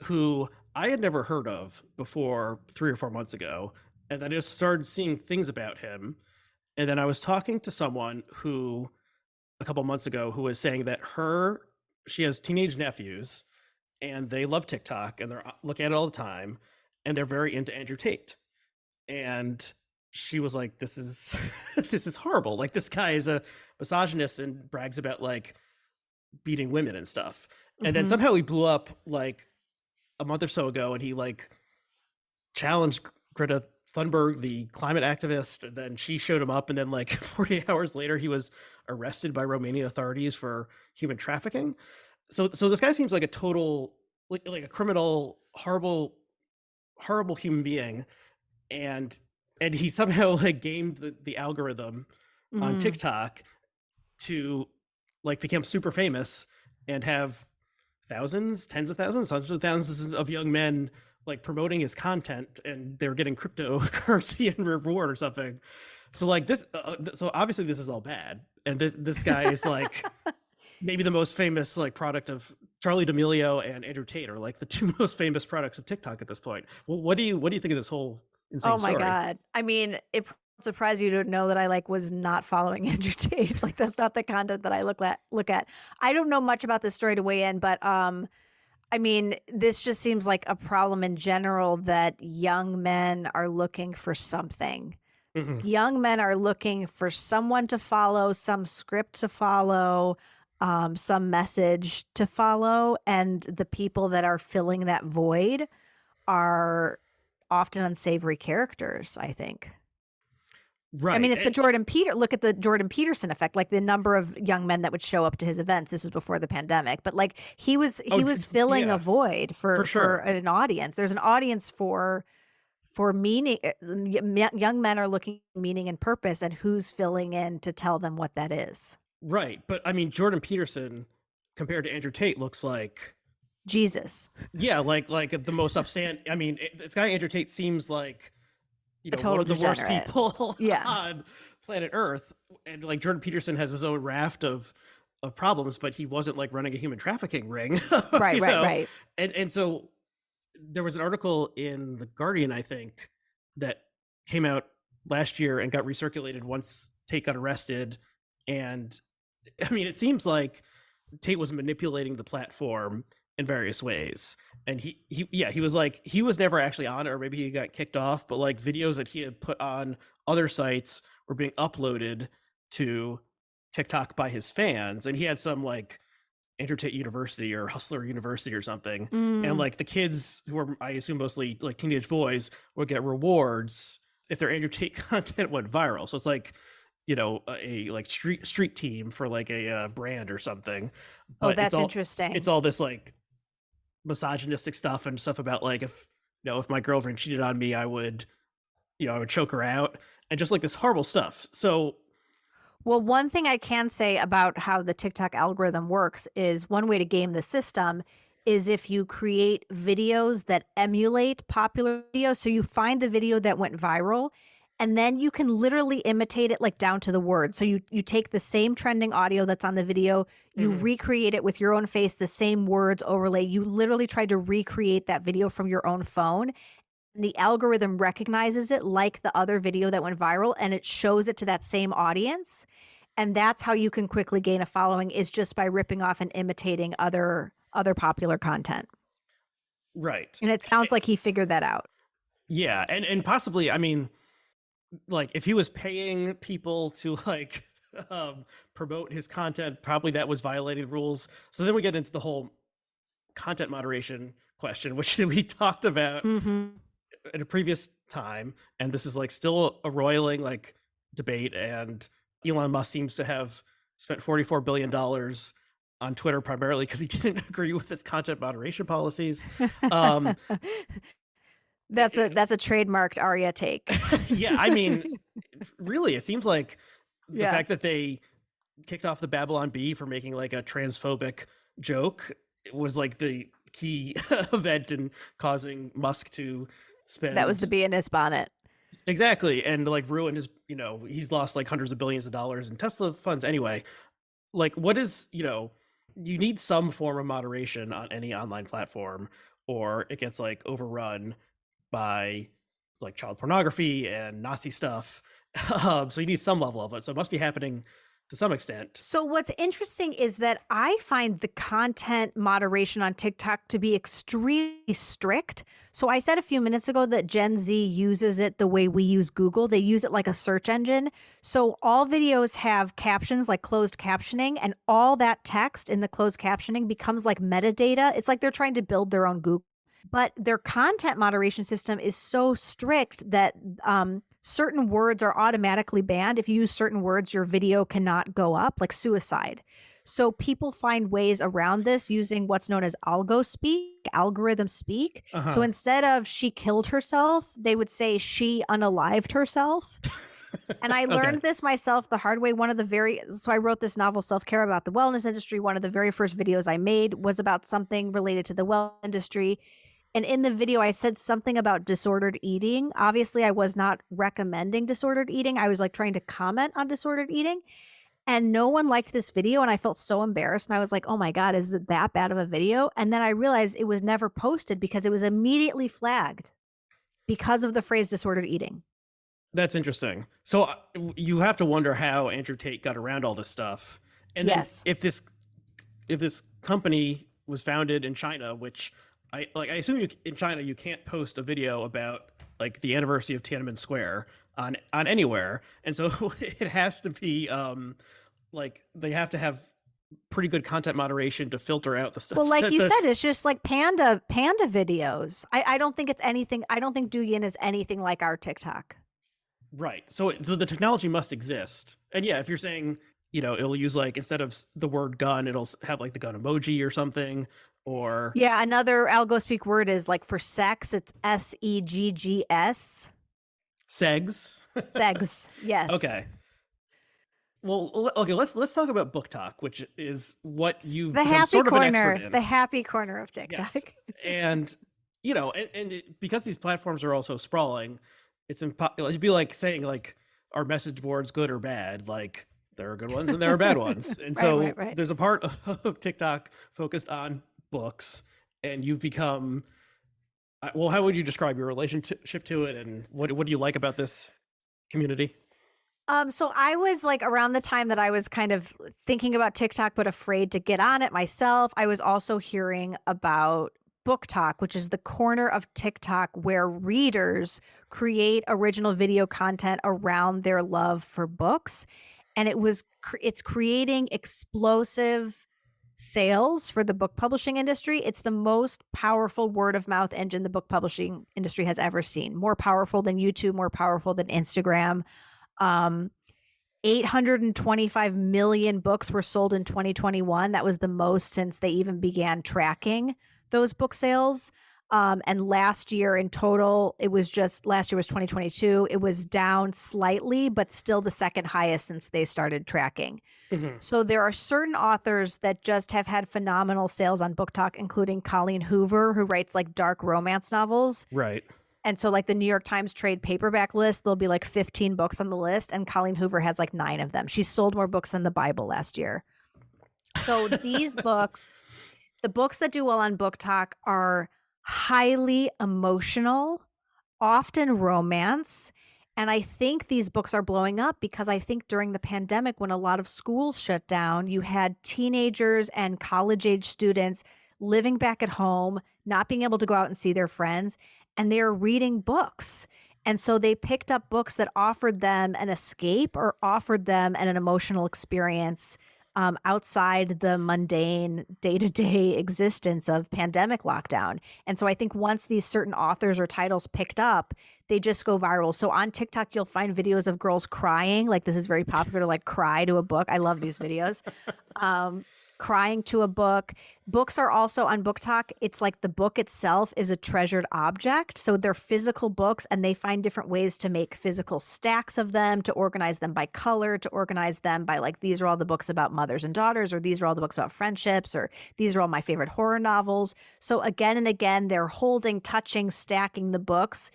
who I had never heard of before 3 or 4 months ago, and I just started seeing things about him. And then I was talking to someone who a couple months ago who was saying that she has teenage nephews and they love TikTok and they're looking at it all the time and they're very into Andrew Tate. And she was like, this is this is horrible. Like this guy is a misogynist and brags about like beating women and stuff. And then Hmm. somehow he blew up like a month or so ago and he like challenged Greta Thunberg, the climate activist, and then she showed him up and then like 48 hours later he was arrested by Romanian authorities for human trafficking. So this guy seems like a total like a criminal, horrible human being, and he somehow like gamed the algorithm on Hmm. TikTok to like become super famous and have thousands, tens of thousands, hundreds of thousands of young men like promoting his content, and they're getting cryptocurrency in reward or something. So like this, so obviously this is all bad, and this guy is like maybe the most famous like product of Charlie D'Amelio and Andrew Tate are like the two most famous products of TikTok at this point. Well, what do you think of this whole insane Oh my story? God. I mean, it surprised you to know that I like was not following Andrew Tate. Like that's not the content that I look at. I don't know much about this story to weigh in, but I mean, this just seems like a problem in general that young men are looking for something. Hmm. Young men are looking for someone to follow, some script to follow, some message to follow, and the people that are filling that void are often unsavory characters, I think. I mean, Right. it's the look at the Jordan Peterson effect, like the number of young men that would show up to his events. This was before the pandemic, but like he was Oh, filling a yeah, void for for sure. an audience. There's an audience for meaning. Young men are looking for meaning and purpose, and who's filling in to tell them what that is? Right. But I mean, Jordan Peterson compared to Andrew Tate looks like Jesus, yeah, like the most upstand. I mean, this guy Andrew Tate seems like a one total of the worst degenerate. people Yeah. on planet Earth, and like Jordan Peterson has his own raft of problems, but he wasn't like running a human trafficking ring, Right, you right, know. right. And so there was an article in the Guardian, I think, that came out last year and got recirculated once Tate got arrested, and I mean, it seems like Tate was manipulating the platform in various ways. And he was like, he was never actually on it, or maybe he got kicked off, but like videos that he had put on other sites were being uploaded to TikTok by his fans. And he had some like Entertain University or Hustler University or something. And Mm. like the kids who are, I assume, mostly like teenage boys would get rewards if their Entertain content went viral. So it's like, a like street team for like a brand or something. Oh, But that's it's interesting. all this like misogynistic stuff and stuff about like, if my girlfriend cheated on me, I would choke her out, and just like this horrible stuff. So Well, one thing I can say about how the TikTok algorithm works is one way to game the system is if you create videos that emulate popular videos. So you find the video that went viral and then you can literally imitate it like down to the word. So you take the same trending audio that's on the video, you mhm. recreate it with your own face, the same words overlay. You literally try to recreate that video from your own phone. And the algorithm recognizes it like the other video that went viral and it shows it to that same audience, and that's how you can quickly gain a following, is just by ripping off and imitating other popular content. Right. And it sounds like he figured that out. Yeah, and possibly, I mean, like if he was paying people to like promote his content, probably that was violating the rules. So then we get into the whole content moderation question, which we talked about Mhm. at a previous time, and this is like still a roiling like debate. And Elon Musk seems to have spent $44 billion on Twitter primarily because he didn't agree with its content moderation policies. Um, That's a trademarked Aryeh take. yeah, I mean, really, it seems like the Yeah. fact that they kicked off the Babylon Bee for making like a transphobic joke was like the key event in causing Musk to That was the spend. bee in his bonnet. Exactly, and like ruin his, he's lost like hundreds of billions of dollars in Tesla funds anyway. Like, what is, you need some form of moderation on any online platform, or it gets like overrun by like child pornography and Nazi stuff. So you need some level of it. So it must be happening to some extent. So what's interesting is that I find the content moderation on TikTok to be extremely strict. So I said a few minutes ago that Gen Z uses it the way we use Google. They use it like a search engine. So all videos have captions, like closed captioning, and all that text in the closed captioning becomes like metadata. It's like they're trying to build their own Google. But their content moderation system is so strict that certain words are automatically banned. If you use certain words, your video cannot go up, like suicide. So people find ways around this using what's known as algorithm speak. So Uh-huh. instead of she killed herself, they would say she unalived herself. And I Okay. learned this myself the hard way. So I wrote this novel, Self Care, about the wellness industry. One of the very first videos I made was about something related to the wellness industry. And in the video, I said something about disordered eating. Obviously, I was not recommending disordered eating. I was like trying to comment on disordered eating. And no one liked this video. And I felt so embarrassed. And I was like, oh my God, is it that bad of a video? And then I realized it was never posted because it was immediately flagged because of the phrase disordered eating. That's interesting. So you have to wonder how Andrew Tate got around all this stuff. And then Yes. if this company was founded in China, which I assume in China you can't post a video about like the anniversary of Tiananmen Square on anywhere, and so it has to be like they have to have pretty good content moderation to filter out the Well, stuff like that you the said, it's just like panda videos. I don't think it's anything. I don't think Douyin is anything like our TikTok. right. So the technology must exist, and yeah, if you're saying it'll use like instead of the word gun, it'll have like the gun emoji or something, or Yeah, another algo speak word is like for sex, it's seggs. segs. Segs. Yes. Okay. Well, okay. Let's talk about book talk, which is what you've The become happy sort of an expert corner. in. The happy corner of TikTok. Yes, and because these platforms are also sprawling, it'd be like saying like are message boards good or bad? Like there are good ones and there are bad ones, and Right, right, so right. there's a part of TikTok focused on books, and you've become. Well, how would you describe your relationship to it, and what do you like about this community? So I was like around the time that I was kind of thinking about TikTok, but afraid to get on it myself. I was also hearing about Book Talk, which is the corner of TikTok where readers create original video content around their love for books. And it's creating explosive sales for the book publishing industry. It's the most powerful word of mouth engine the book publishing industry has ever seen. More powerful than YouTube, more powerful than Instagram. um, 825 million books were sold in 2021. That was the most since they even began tracking those book sales. And last year in total, last year was 2022. It was down slightly, but still the second highest since they started tracking. Mhm. So there are certain authors that just have had phenomenal sales on Book Talk, including Colleen Hoover, who writes like dark romance novels. Right. And so like the New York Times trade paperback list, there'll be like 15 books on the list, and Colleen Hoover has like 9 of them. She sold more books than the Bible last year. So these books, the books that do well on Book Talk are highly emotional, often romance. And I think these books are blowing up because I think during the pandemic, when a lot of schools shut down, you had teenagers and college age students living back at home, not being able to go out and see their friends, and they're reading books. And so they picked up books that offered them an escape or offered them an emotional experience outside the mundane day-to-day existence of pandemic lockdown. And so I think once these certain authors or titles picked up, they just go viral. So on TikTok, you'll find videos of girls crying. Like this is very popular to like cry to a book. I love these videos. Crying to a book. Books are also on Book Talk. It's like the book itself is a treasured object. So they're physical books, and they find different ways to make physical stacks of them, to organize them by color, to organize them by like, these are all the books about mothers and daughters, or these are all the books about friendships, or these are all my favorite horror novels. So again and again, they're holding, touching, stacking the books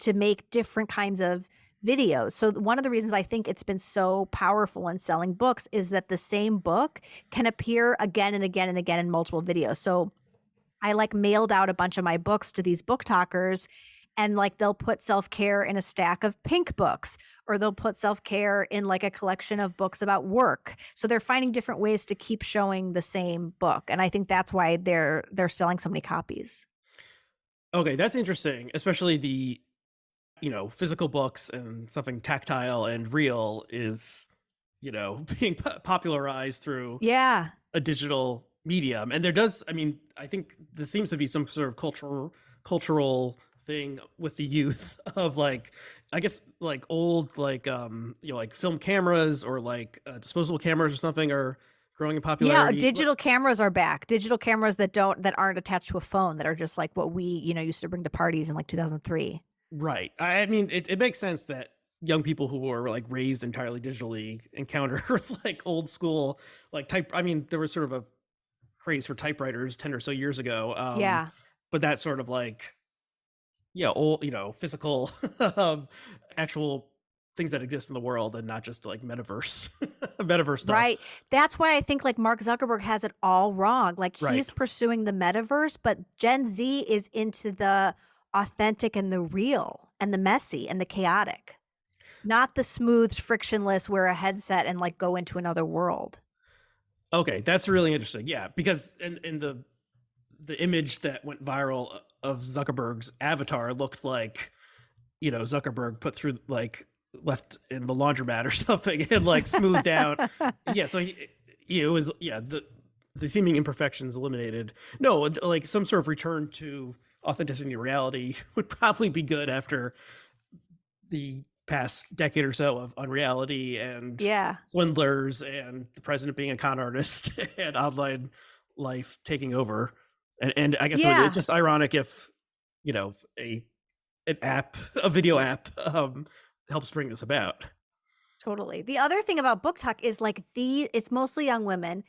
to make different kinds of videos. So one of the reasons I think it's been so powerful in selling books is that the same book can appear again and again and again in multiple videos. So I like mailed out a bunch of my books to these book talkers, and like they'll put self-care in a stack of pink books, or they'll put self-care in like a collection of books about work. So they're finding different ways to keep showing the same book. And I think that's why they're selling so many copies. Okay, that's interesting, especially the physical books and something tactile and real is, being popularized through Yeah. a digital medium. And there does, I mean, I think there seems to be some sort of cultural thing with the youth of like, I guess like old, like, like film cameras or like disposable cameras or something are growing in Yeah, popularity. digital cameras are back. Digital cameras that aren't attached to a phone, that are just like what we, used to bring to parties in like 2003. Right. I mean, it makes sense that young people who were like raised entirely digitally encounter like old school, like type. I mean, there was sort of a craze for typewriters 10 or so years ago. Yeah. But that sort of like, yeah, old, physical, actual things that exist in the world and not just like metaverse stuff. Right. That's why I think like Mark Zuckerberg has it all wrong. Like Right. he's pursuing the metaverse, but Gen Z is into the authentic and the real and the messy and the chaotic, not the smooth, frictionless, wear a headset and like go into another world. Okay. That's really interesting. Yeah. Because in the image that went viral of Zuckerberg's avatar looked like, Zuckerberg put through like left in the laundromat or something and like smoothed out. Yeah, so it was the seeming imperfections eliminated. No, like some sort of return to authenticity and reality would probably be good after the past decade or so of unreality and Yeah. swindlers and the president being a con artist and online life taking over. And I guess Yeah. it's just ironic if a video app helps bring this about. Totally. The other thing about Book Talk is like it's mostly young women.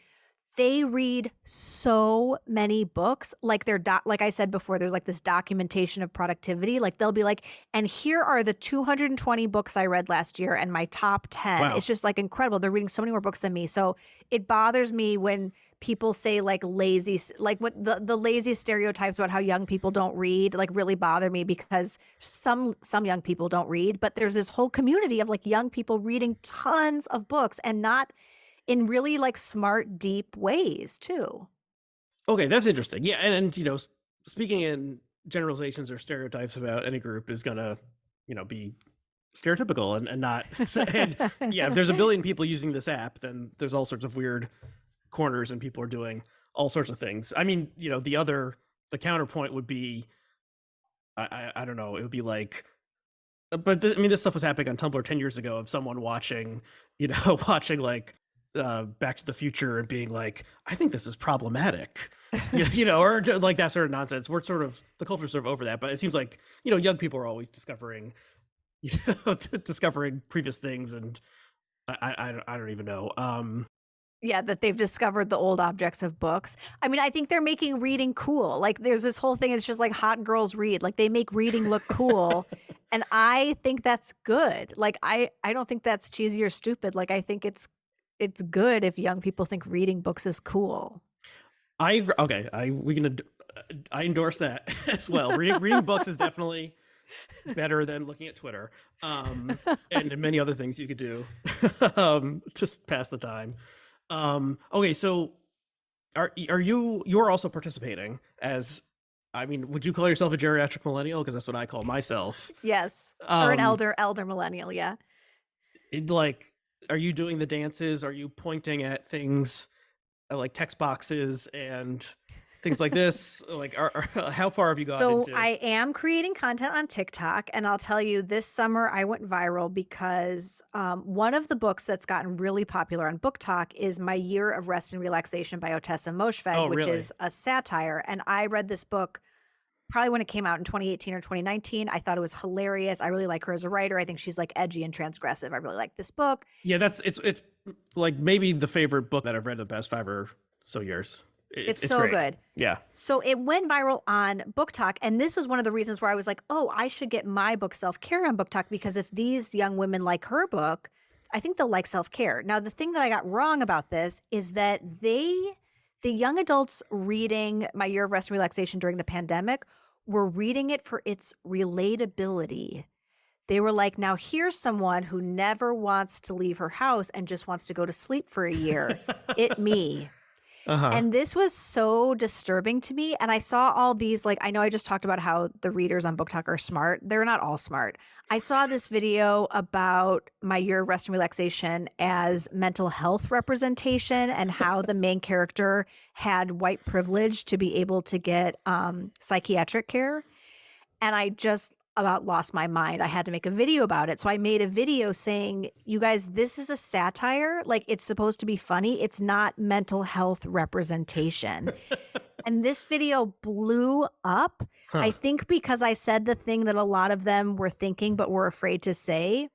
they read so many books. Like like I said before, there's like this documentation of productivity. Like they'll be like, and here are the 220 books I read last year and my top 10. Wow. It's just like incredible. They're reading so many more books than me. So it bothers me when people say like lazy, like what the lazy stereotypes about how young people don't read, like really bother me, because some young people don't read, but there's this whole community of like young people reading tons of books, and not in really like smart, deep ways too. Okay, that's interesting. Yeah, and you know, speaking in generalizations or stereotypes about any group is gonna, you know, be stereotypical and not. And yeah, if there's a billion people using this app, then there's all sorts of weird corners and people are doing all sorts of things. I mean, you know, the counterpoint would be, I don't know, it would be like, but I mean, this stuff was happening on Tumblr 10 years ago of someone watching, you know, watching like Back to the Future and being like, I think this is problematic, you know, or like that sort of nonsense. We're sort of, the culture's sort of over that, but it seems like, you know, young people are always discovering, you know, discovering previous things, and I don't even know. Yeah, that they've discovered the old objects of books. I mean, I think they're making reading cool. Like there's this whole thing, it's just like hot girls read. Like they make reading look cool. And I think that's good. Like I don't think that's cheesy or stupid. Like I think it's good if young people think reading books is cool. Okay, I endorse that as well. Reading books is definitely better than looking at Twitter, and many other things you could do, just pass the time. Okay, so you're also participating as, I mean, would you call yourself a geriatric millennial? Because that's what I call myself. Yes. Or an elder millennial, yeah. Like, are you doing the dances? Are you pointing at things like text boxes and things like this? Like, how far have you gone So into? I am creating content on TikTok, and I'll tell you, this summer I went viral because one of the books that's gotten really popular on Book Talk is My Year of Rest and Relaxation by Otessa Moshfegh, Oh, which really? is a satire. And I read this book probably when it came out in 2018 or 2019. I thought it was hilarious. I really like her as a writer. I think she's like edgy and transgressive. I really like this book. Yeah, it's like maybe the favorite book that I've read in the past 5 or so years. It's so great. good. Yeah. So it went viral on Book Talk. And this was one of the reasons where I was like, oh, I should get my book Self-Care on Book Talk, because if these young women like her book, I think they'll like self-care. Now, the thing that I got wrong about this is that the young adults reading My Year of Rest and Relaxation during the pandemic were reading it for its relatability. They were like, now here's someone who never wants to leave her house and just wants to go to sleep for a year. It me. Uh-huh. And this was so disturbing to me. And I saw all these, like, I know I just talked about how the readers on Book Talk are smart. They're not all smart. I saw this video about My Year of Rest and Relaxation as mental health representation, and how the main character had white privilege to be able to get psychiatric care. And I just about lost my mind. I had to make a video about it. So I made a video saying, you guys, this is a satire. Like, it's supposed to be funny. It's not mental health representation. And this video blew up. Huh. I think because I said the thing that a lot of them were thinking but were afraid to say.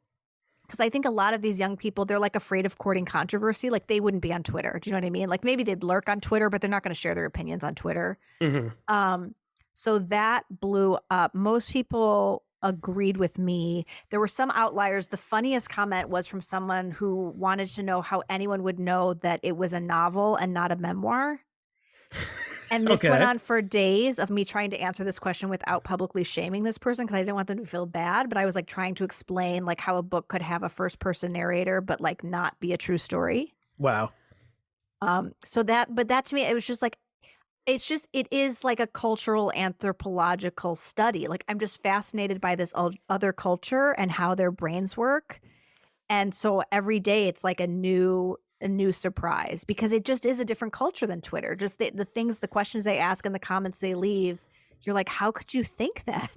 Because I think a lot of these young people, they're like afraid of courting controversy. Like they wouldn't be on Twitter. Do you know what I mean? Like maybe they'd lurk on Twitter, but they're not going to share their opinions on Twitter. Mm-hmm. So that blew up. Most people agreed with me. There were some outliers. The funniest comment was from someone who wanted to know how anyone would know that it was a novel and not a memoir. And this went on for days of me trying to answer this question without publicly shaming this person, because I didn't want them to feel bad. But I was like trying to explain like how a book could have a first person narrator, but like not be a true story. Wow. So that to me, it was just like, it is like a cultural anthropological study. Like I'm just fascinated by this other culture and how their brains work. And so every day it's like a new surprise, because it just is a different culture than Twitter. Just the things, the questions they ask and the comments they leave, you're like, how could you think that?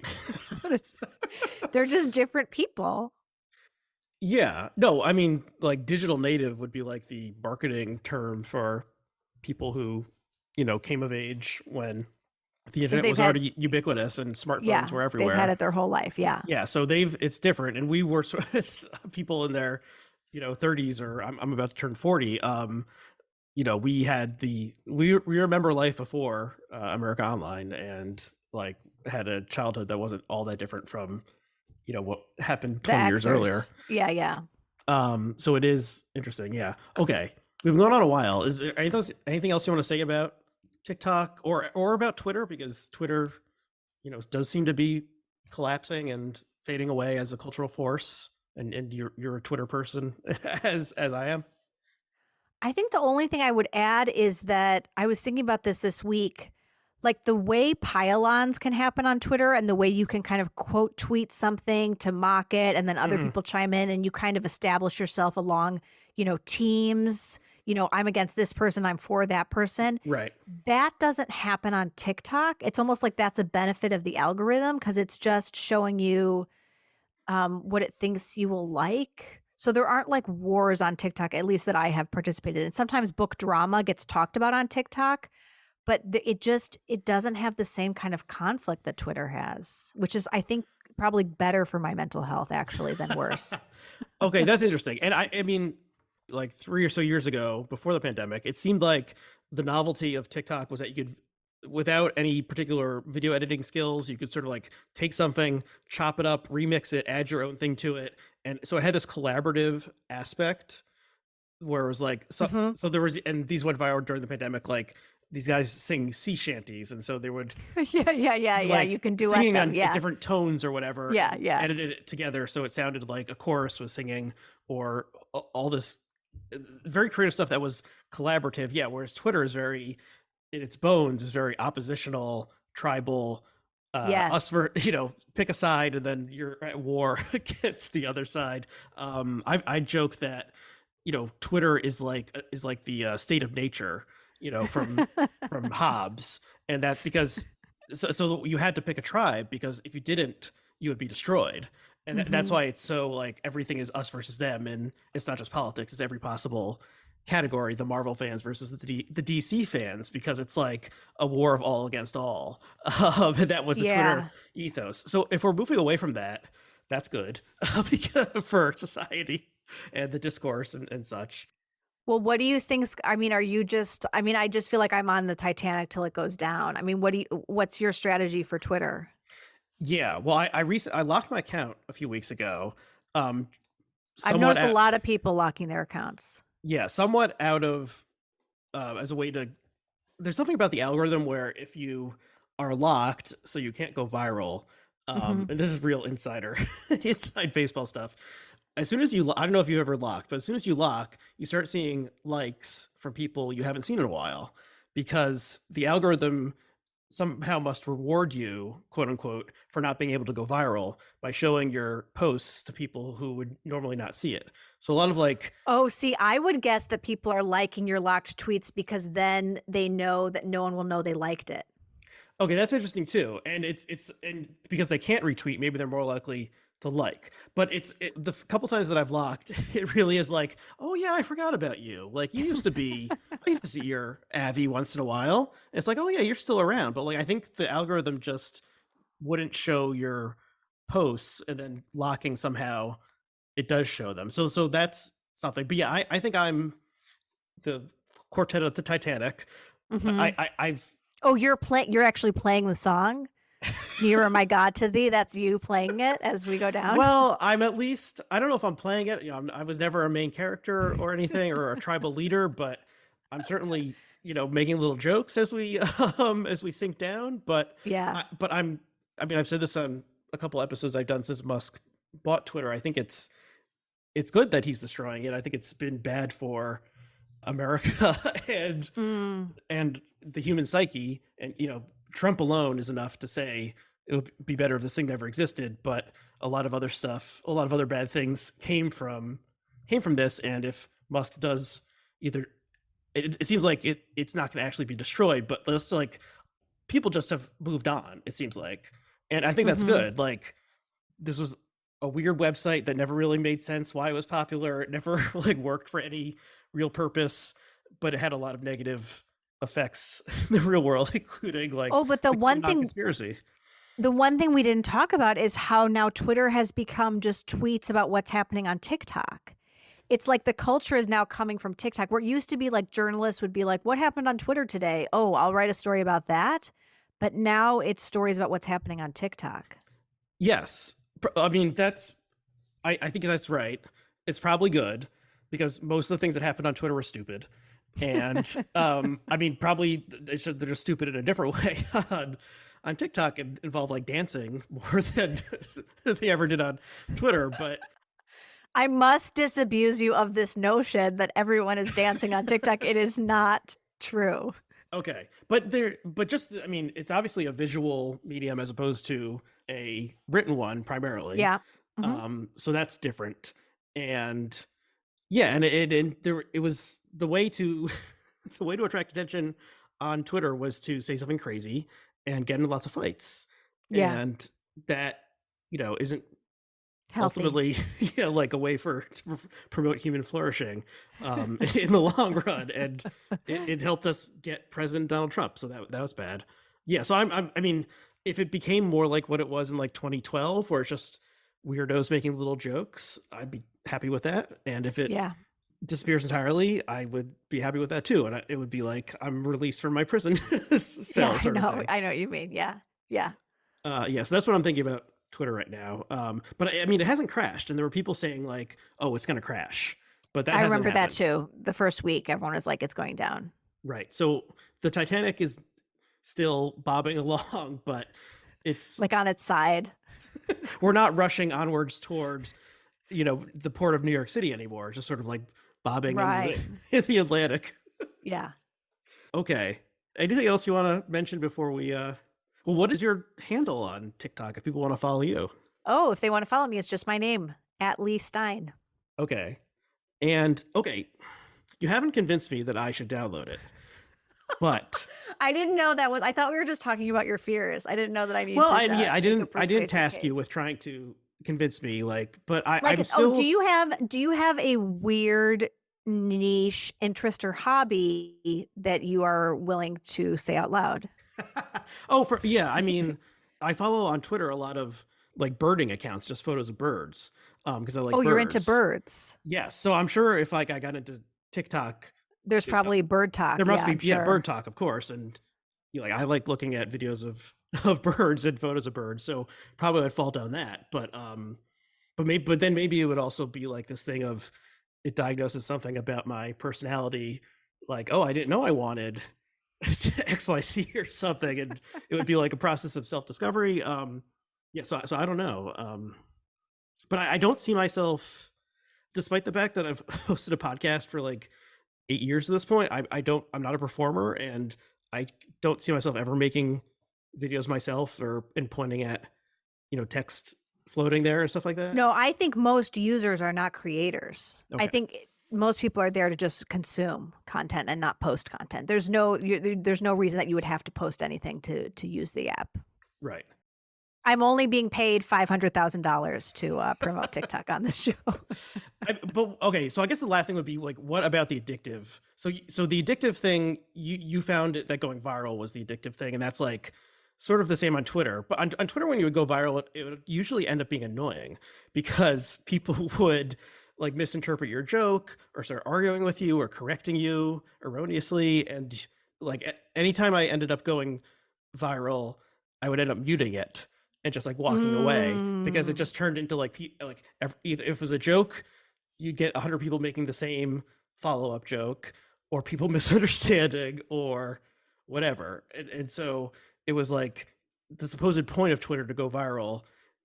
They're just different people. Yeah. No, I mean, like digital native would be like the marketing term for people who, you know, came of age when the internet was already ubiquitous and smartphones were everywhere. They've had it their whole life. Yeah. Yeah. So it's different. And we were sort of people in their, you know, 30s, or I'm about to turn 40. we had we remember life before America Online, and like had a childhood that wasn't all that different from what happened The 20 years earlier. Xers. Yeah, yeah. So it is interesting. Yeah. Okay. We've been going on a while. Is there anything else you want to say about TikTok or about Twitter? Because Twitter, does seem to be collapsing and fading away as a cultural force. And you're a Twitter person as I am. I think the only thing I would add is that I was thinking about this week, like the way pile-ons can happen on Twitter and the way you can kind of quote tweet something to mock it and then other Hmm. people chime in and you kind of establish yourself along, teams, I'm against this person, I'm for that person. Right. That doesn't happen on TikTok. It's almost like that's a benefit of the algorithm because it's just showing you what it thinks you will like. So there aren't like wars on TikTok, at least that I have participated in. Sometimes book drama gets talked about on TikTok, but it doesn't have the same kind of conflict that Twitter has, which is, I think, probably better for my mental health actually than worse. Okay, that's interesting. And I mean, like 3 or so years ago, before the pandemic, it seemed like the novelty of TikTok was that you could, without any particular video editing skills, you could sort of like take something, chop it up, remix it, add your own thing to it. And so it had this collaborative aspect where it was like, Mhm. so there was, and these went viral during the pandemic, like these guys sing sea shanties. And so they would Yeah. like You can duet singing them. on Yeah. different tones or whatever, Yeah, and yeah. edited it together so it sounded like a chorus was singing, or all this very creative stuff that was collaborative. Yeah, whereas Twitter is very, in its bones, is very oppositional, tribal. Us Yes. for pick a side and then you're at war against the other side. I joke that Twitter is like the state of nature, from Hobbes, and that because so you had to pick a tribe, because if you didn't, you would be destroyed, and that's Mhm. why it's so like everything is us versus them, and it's not just politics; it's every possible category. The Marvel fans versus the DC fans, because it's like a war of all against all. And that was the Twitter Yeah. ethos. So if we're moving away from that, that's good because for society and the discourse and such. Well, what do you think's I mean, are you just I mean, I just feel like I'm on the Titanic till it goes down. I mean, what's your strategy for Twitter? Yeah, well, I locked my account a few weeks ago. Um, I've somewhat noticed a out, lot of people locking their accounts. yeah, somewhat out of as a way to. There's something about the algorithm where if you are locked, so you can't go viral. Mhm. And this is real insider inside baseball stuff. As soon as I don't know if you ever locked, but as soon as you lock, you start seeing likes from people you haven't seen in a while, because the algorithm somehow must reward you, quote unquote, for not being able to go viral by showing your posts to people who would normally not see it. So a lot of like, Oh, see, I would guess that people are liking your locked tweets because then they know that no one will know they liked it. okay, that's interesting too, and and because they can't retweet, maybe they're more likely to like. But the couple times that I've locked, it really is like, oh yeah, I forgot about you. Like you used to be, I used to see your Avi once in a while. And it's like, oh yeah, you're still around. But like, I think the algorithm just wouldn't show your posts, and then locking somehow it does show them. So that's something. But yeah, I think I'm the quartet of the Titanic. Mhm. I've Oh, you're actually playing the song? "Nearer My God to Thee," that's you playing it as we go down? well, I'm at least, I don't know if I'm playing it. I was never a main character or anything, or a tribal leader, but I'm certainly making little jokes as we sink down. But Yeah. I mean, I've said this on a couple episodes I've done since Musk bought Twitter. I think it's good that he's destroying it. I think it's been bad for America and Mm. the human psyche. And Trump alone is enough to say it would be better if this thing never existed. But a lot of other stuff, a lot of other bad things came from this. And if Musk does either, it seems like it's not going to actually be destroyed, but it's like people just have moved on, it seems like. And I think that's Mhm. good. Like, this was a weird website that never really made sense why it was popular. It never like worked for any real purpose, but it had a lot of negative effects in the real world, including like Oh, but the the one QAnon thing conspiracy. the one thing we didn't talk about is how now Twitter has become just tweets about what's happening on TikTok. It's like the culture is now coming from TikTok, where it used to be like journalists would be like, what happened on Twitter today? Oh, I'll write a story about that. But now it's stories about what's happening on TikTok. Yes. I mean, I think that's right. It's probably good because most of the things that happened on Twitter were stupid. And I mean, probably they're just stupid in a different way on TikTok and involve like dancing more than they ever did on Twitter. But I must disabuse you of this notion that everyone is dancing on TikTok. It is not true. okay, but just I mean, it's obviously a visual medium as opposed to a written one primarily. Yeah. Mhm. So that's different, and yeah, and it was the way to the way to attract attention on Twitter was to say something crazy and get into lots of fights, Yeah. and that isn't Healthy. ultimately like a way to promote human flourishing in the long run, and it helped us get President Donald Trump, so that was bad. Yeah, so I mean, if it became more like what it was in like 2012 where it's just weirdos making little jokes, I'd be happy with that. And if it Yeah. disappears entirely, I would be happy with that too, and it would be like I'm released from my prison Yeah, cell I sort of know. thing. I know what you mean. Yeah. Yeah. Yeah, so that's what I'm thinking about Twitter right now. But I mean, it hasn't crashed, and there were people saying like, "Oh, it's going to crash," but that I hasn't remember that happened. too. The first week, everyone was like, it's going down. Right. So the Titanic is still bobbing along, but it's Like on its side. we're not rushing onwards towards the port of New York City anymore. It's just sort of like bobbing in Right. in the Atlantic. Yeah. Okay. Anything else you want to mention before we? Well, what is your handle on TikTok if people want to follow you? Oh, if they want to follow me, it's just my name at Leigh Stein. Okay. And okay, you haven't convinced me that I should download it, but I didn't know that was. I thought we were just talking about your fears. I didn't know that I needed well, to I make a didn't persuasive task you case. with trying to convince me, like, but Like, I'm oh, still. do you have a weird niche interest or hobby that you are willing to say out loud? Oh, yeah. I mean, I follow on Twitter a lot of like birding accounts, just photos of birds, because I like Oh, you're into birds. birds. Yes, so I'm sure if like I got into TikTok, There's it, probably bird talk. there must Yeah, be I'm bird sure. talk, of course, and I like looking at videos of of birds and photos of birds, so probably I'd fall down that. But then maybe it would also be like this thing of it diagnoses something about my personality, like, oh, I didn't know I wanted XYZ or something, and it would be like a process of self discovery. Yeah, so I don't know, but I don't see myself, despite the fact that I've hosted a podcast for like 8 years at this point. I'm not a performer, and I don't see myself ever making videos myself or and pointing at text floating there and stuff like that. No, I think most users are not creators. I Okay. think most people are there to just consume content and not post content. There's no reason that you would have to post anything to use the app. Right. I'm only being paid $500,000 to promote TikTok on this show. But okay, so I guess the last thing would be like, what about the addictive? So the addictive thing, you found that going viral was the addictive thing, and that's like sort of the same on Twitter. But on Twitter, when you would go viral, it would usually end up being annoying because people would like misinterpret your joke or start arguing with you or correcting you erroneously, and like anytime I ended up going viral, I would end up muting it and just like walking away because it Mm. just turned into like either if it was a joke, you'd get 100 people making the same follow-up joke, or people misunderstanding, or whatever, and so it was like the supposed point of Twitter to go viral,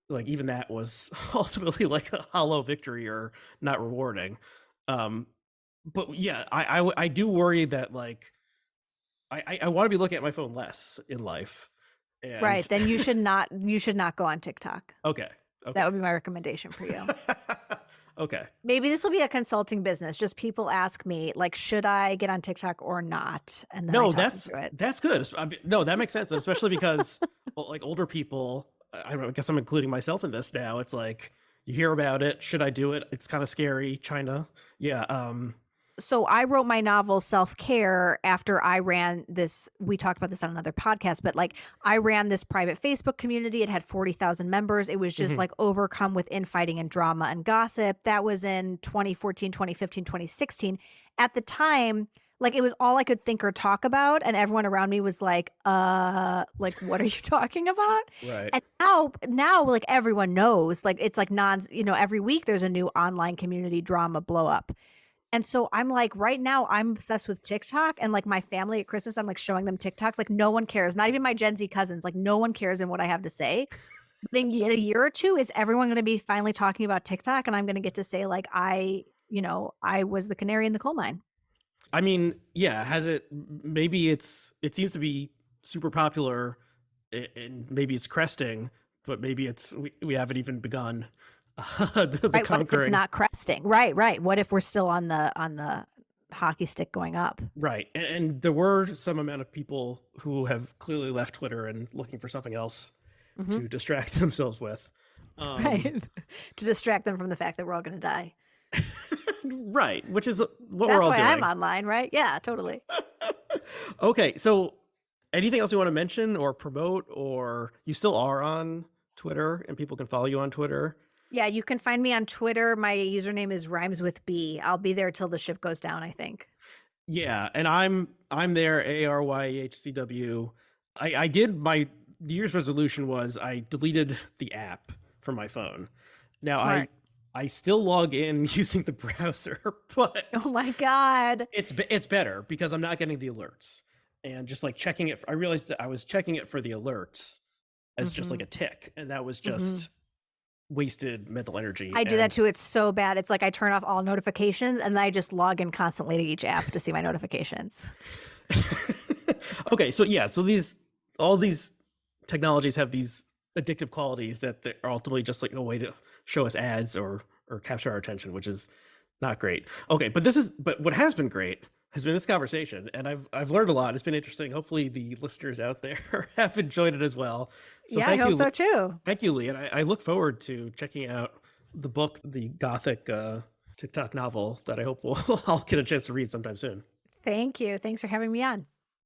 like even that was ultimately like a hollow victory or not rewarding. um but yeah, I do worry that like I want to be looking at my phone less in life, and Right. Then you should not go on TikTok. okay, That okay. would be my recommendation for you. Okay. Maybe this will be a consulting business. Just people ask me, like, should I get on TikTok or not? And then I No, talk them through it. that's good. No, that makes sense, especially because well, like older people. I guess I'm including myself in this now. It's like you hear about it. Should I do it? It's kind of scary. China. Yeah. So I wrote my novel Self-Care after I ran this. We talked about this on another podcast, but like I ran this private Facebook community. It had 40,000 members. It was just Mhm. like overcome with infighting and drama and gossip. That was in 2014, 2015, 2016. At the time, like it was all I could think or talk about. And everyone around me was like, what are you talking about? Right. And now like everyone knows, like it's like every week there's a new online community drama blow up. And so I'm like, right now, I'm obsessed with TikTok and like my family at Christmas, I'm like showing them TikToks. Like no one cares, not even my Gen Z cousins. Like no one cares in what I have to say. But in a year or two, is everyone going to be finally talking about TikTok? And I'm going to get to say like, I was the canary in the coal mine. I mean, yeah, has it maybe it seems to be super popular and maybe it's cresting, but maybe we haven't even begun the Right. What if it's conquering. not cresting? Right. Right. What if we're still on the hockey stick going up? Right. And there were some amount of people who have clearly left Twitter and looking for something else Hmm. to distract themselves with. Right. To distract them from the fact that we're all going to die. Right, which is what we're That's all why doing. I'm online, right? Yeah, totally. Okay, so anything else you want to mention or promote, or you still are on Twitter and people can follow you on Twitter? Yeah, you can find me on Twitter. My username is rhymes with B. I'll be there till the ship goes down, I think. Yeah, and I'm there, ARYHCW. I did my New Year's resolution was I deleted the app from my phone. Now Smart. I still log in using the browser, but Oh my God. it's better because I'm not getting the alerts. And just like checking it, I realized that I was checking it for the alerts as just like Hmm. a tick, and that was Hmm. just wasted mental energy. I do that And too. It's so bad. It's like I turn off all notifications and then I just log in constantly to each app to see my notifications. okay, so yeah, so all these technologies have these addictive qualities that are ultimately just like a way to show us ads or capture our attention, which is not great. Okay, but what has been great has been this conversation, and I've learned a lot. It's been interesting. Hopefully, the listeners out there have enjoyed it as well. So Yeah, I hope so too. thank you, Leigh, and I look forward to checking out the book, the Gothic TikTok novel that I hope I'll get a chance to read sometime soon. Thank you. Thanks for having me on.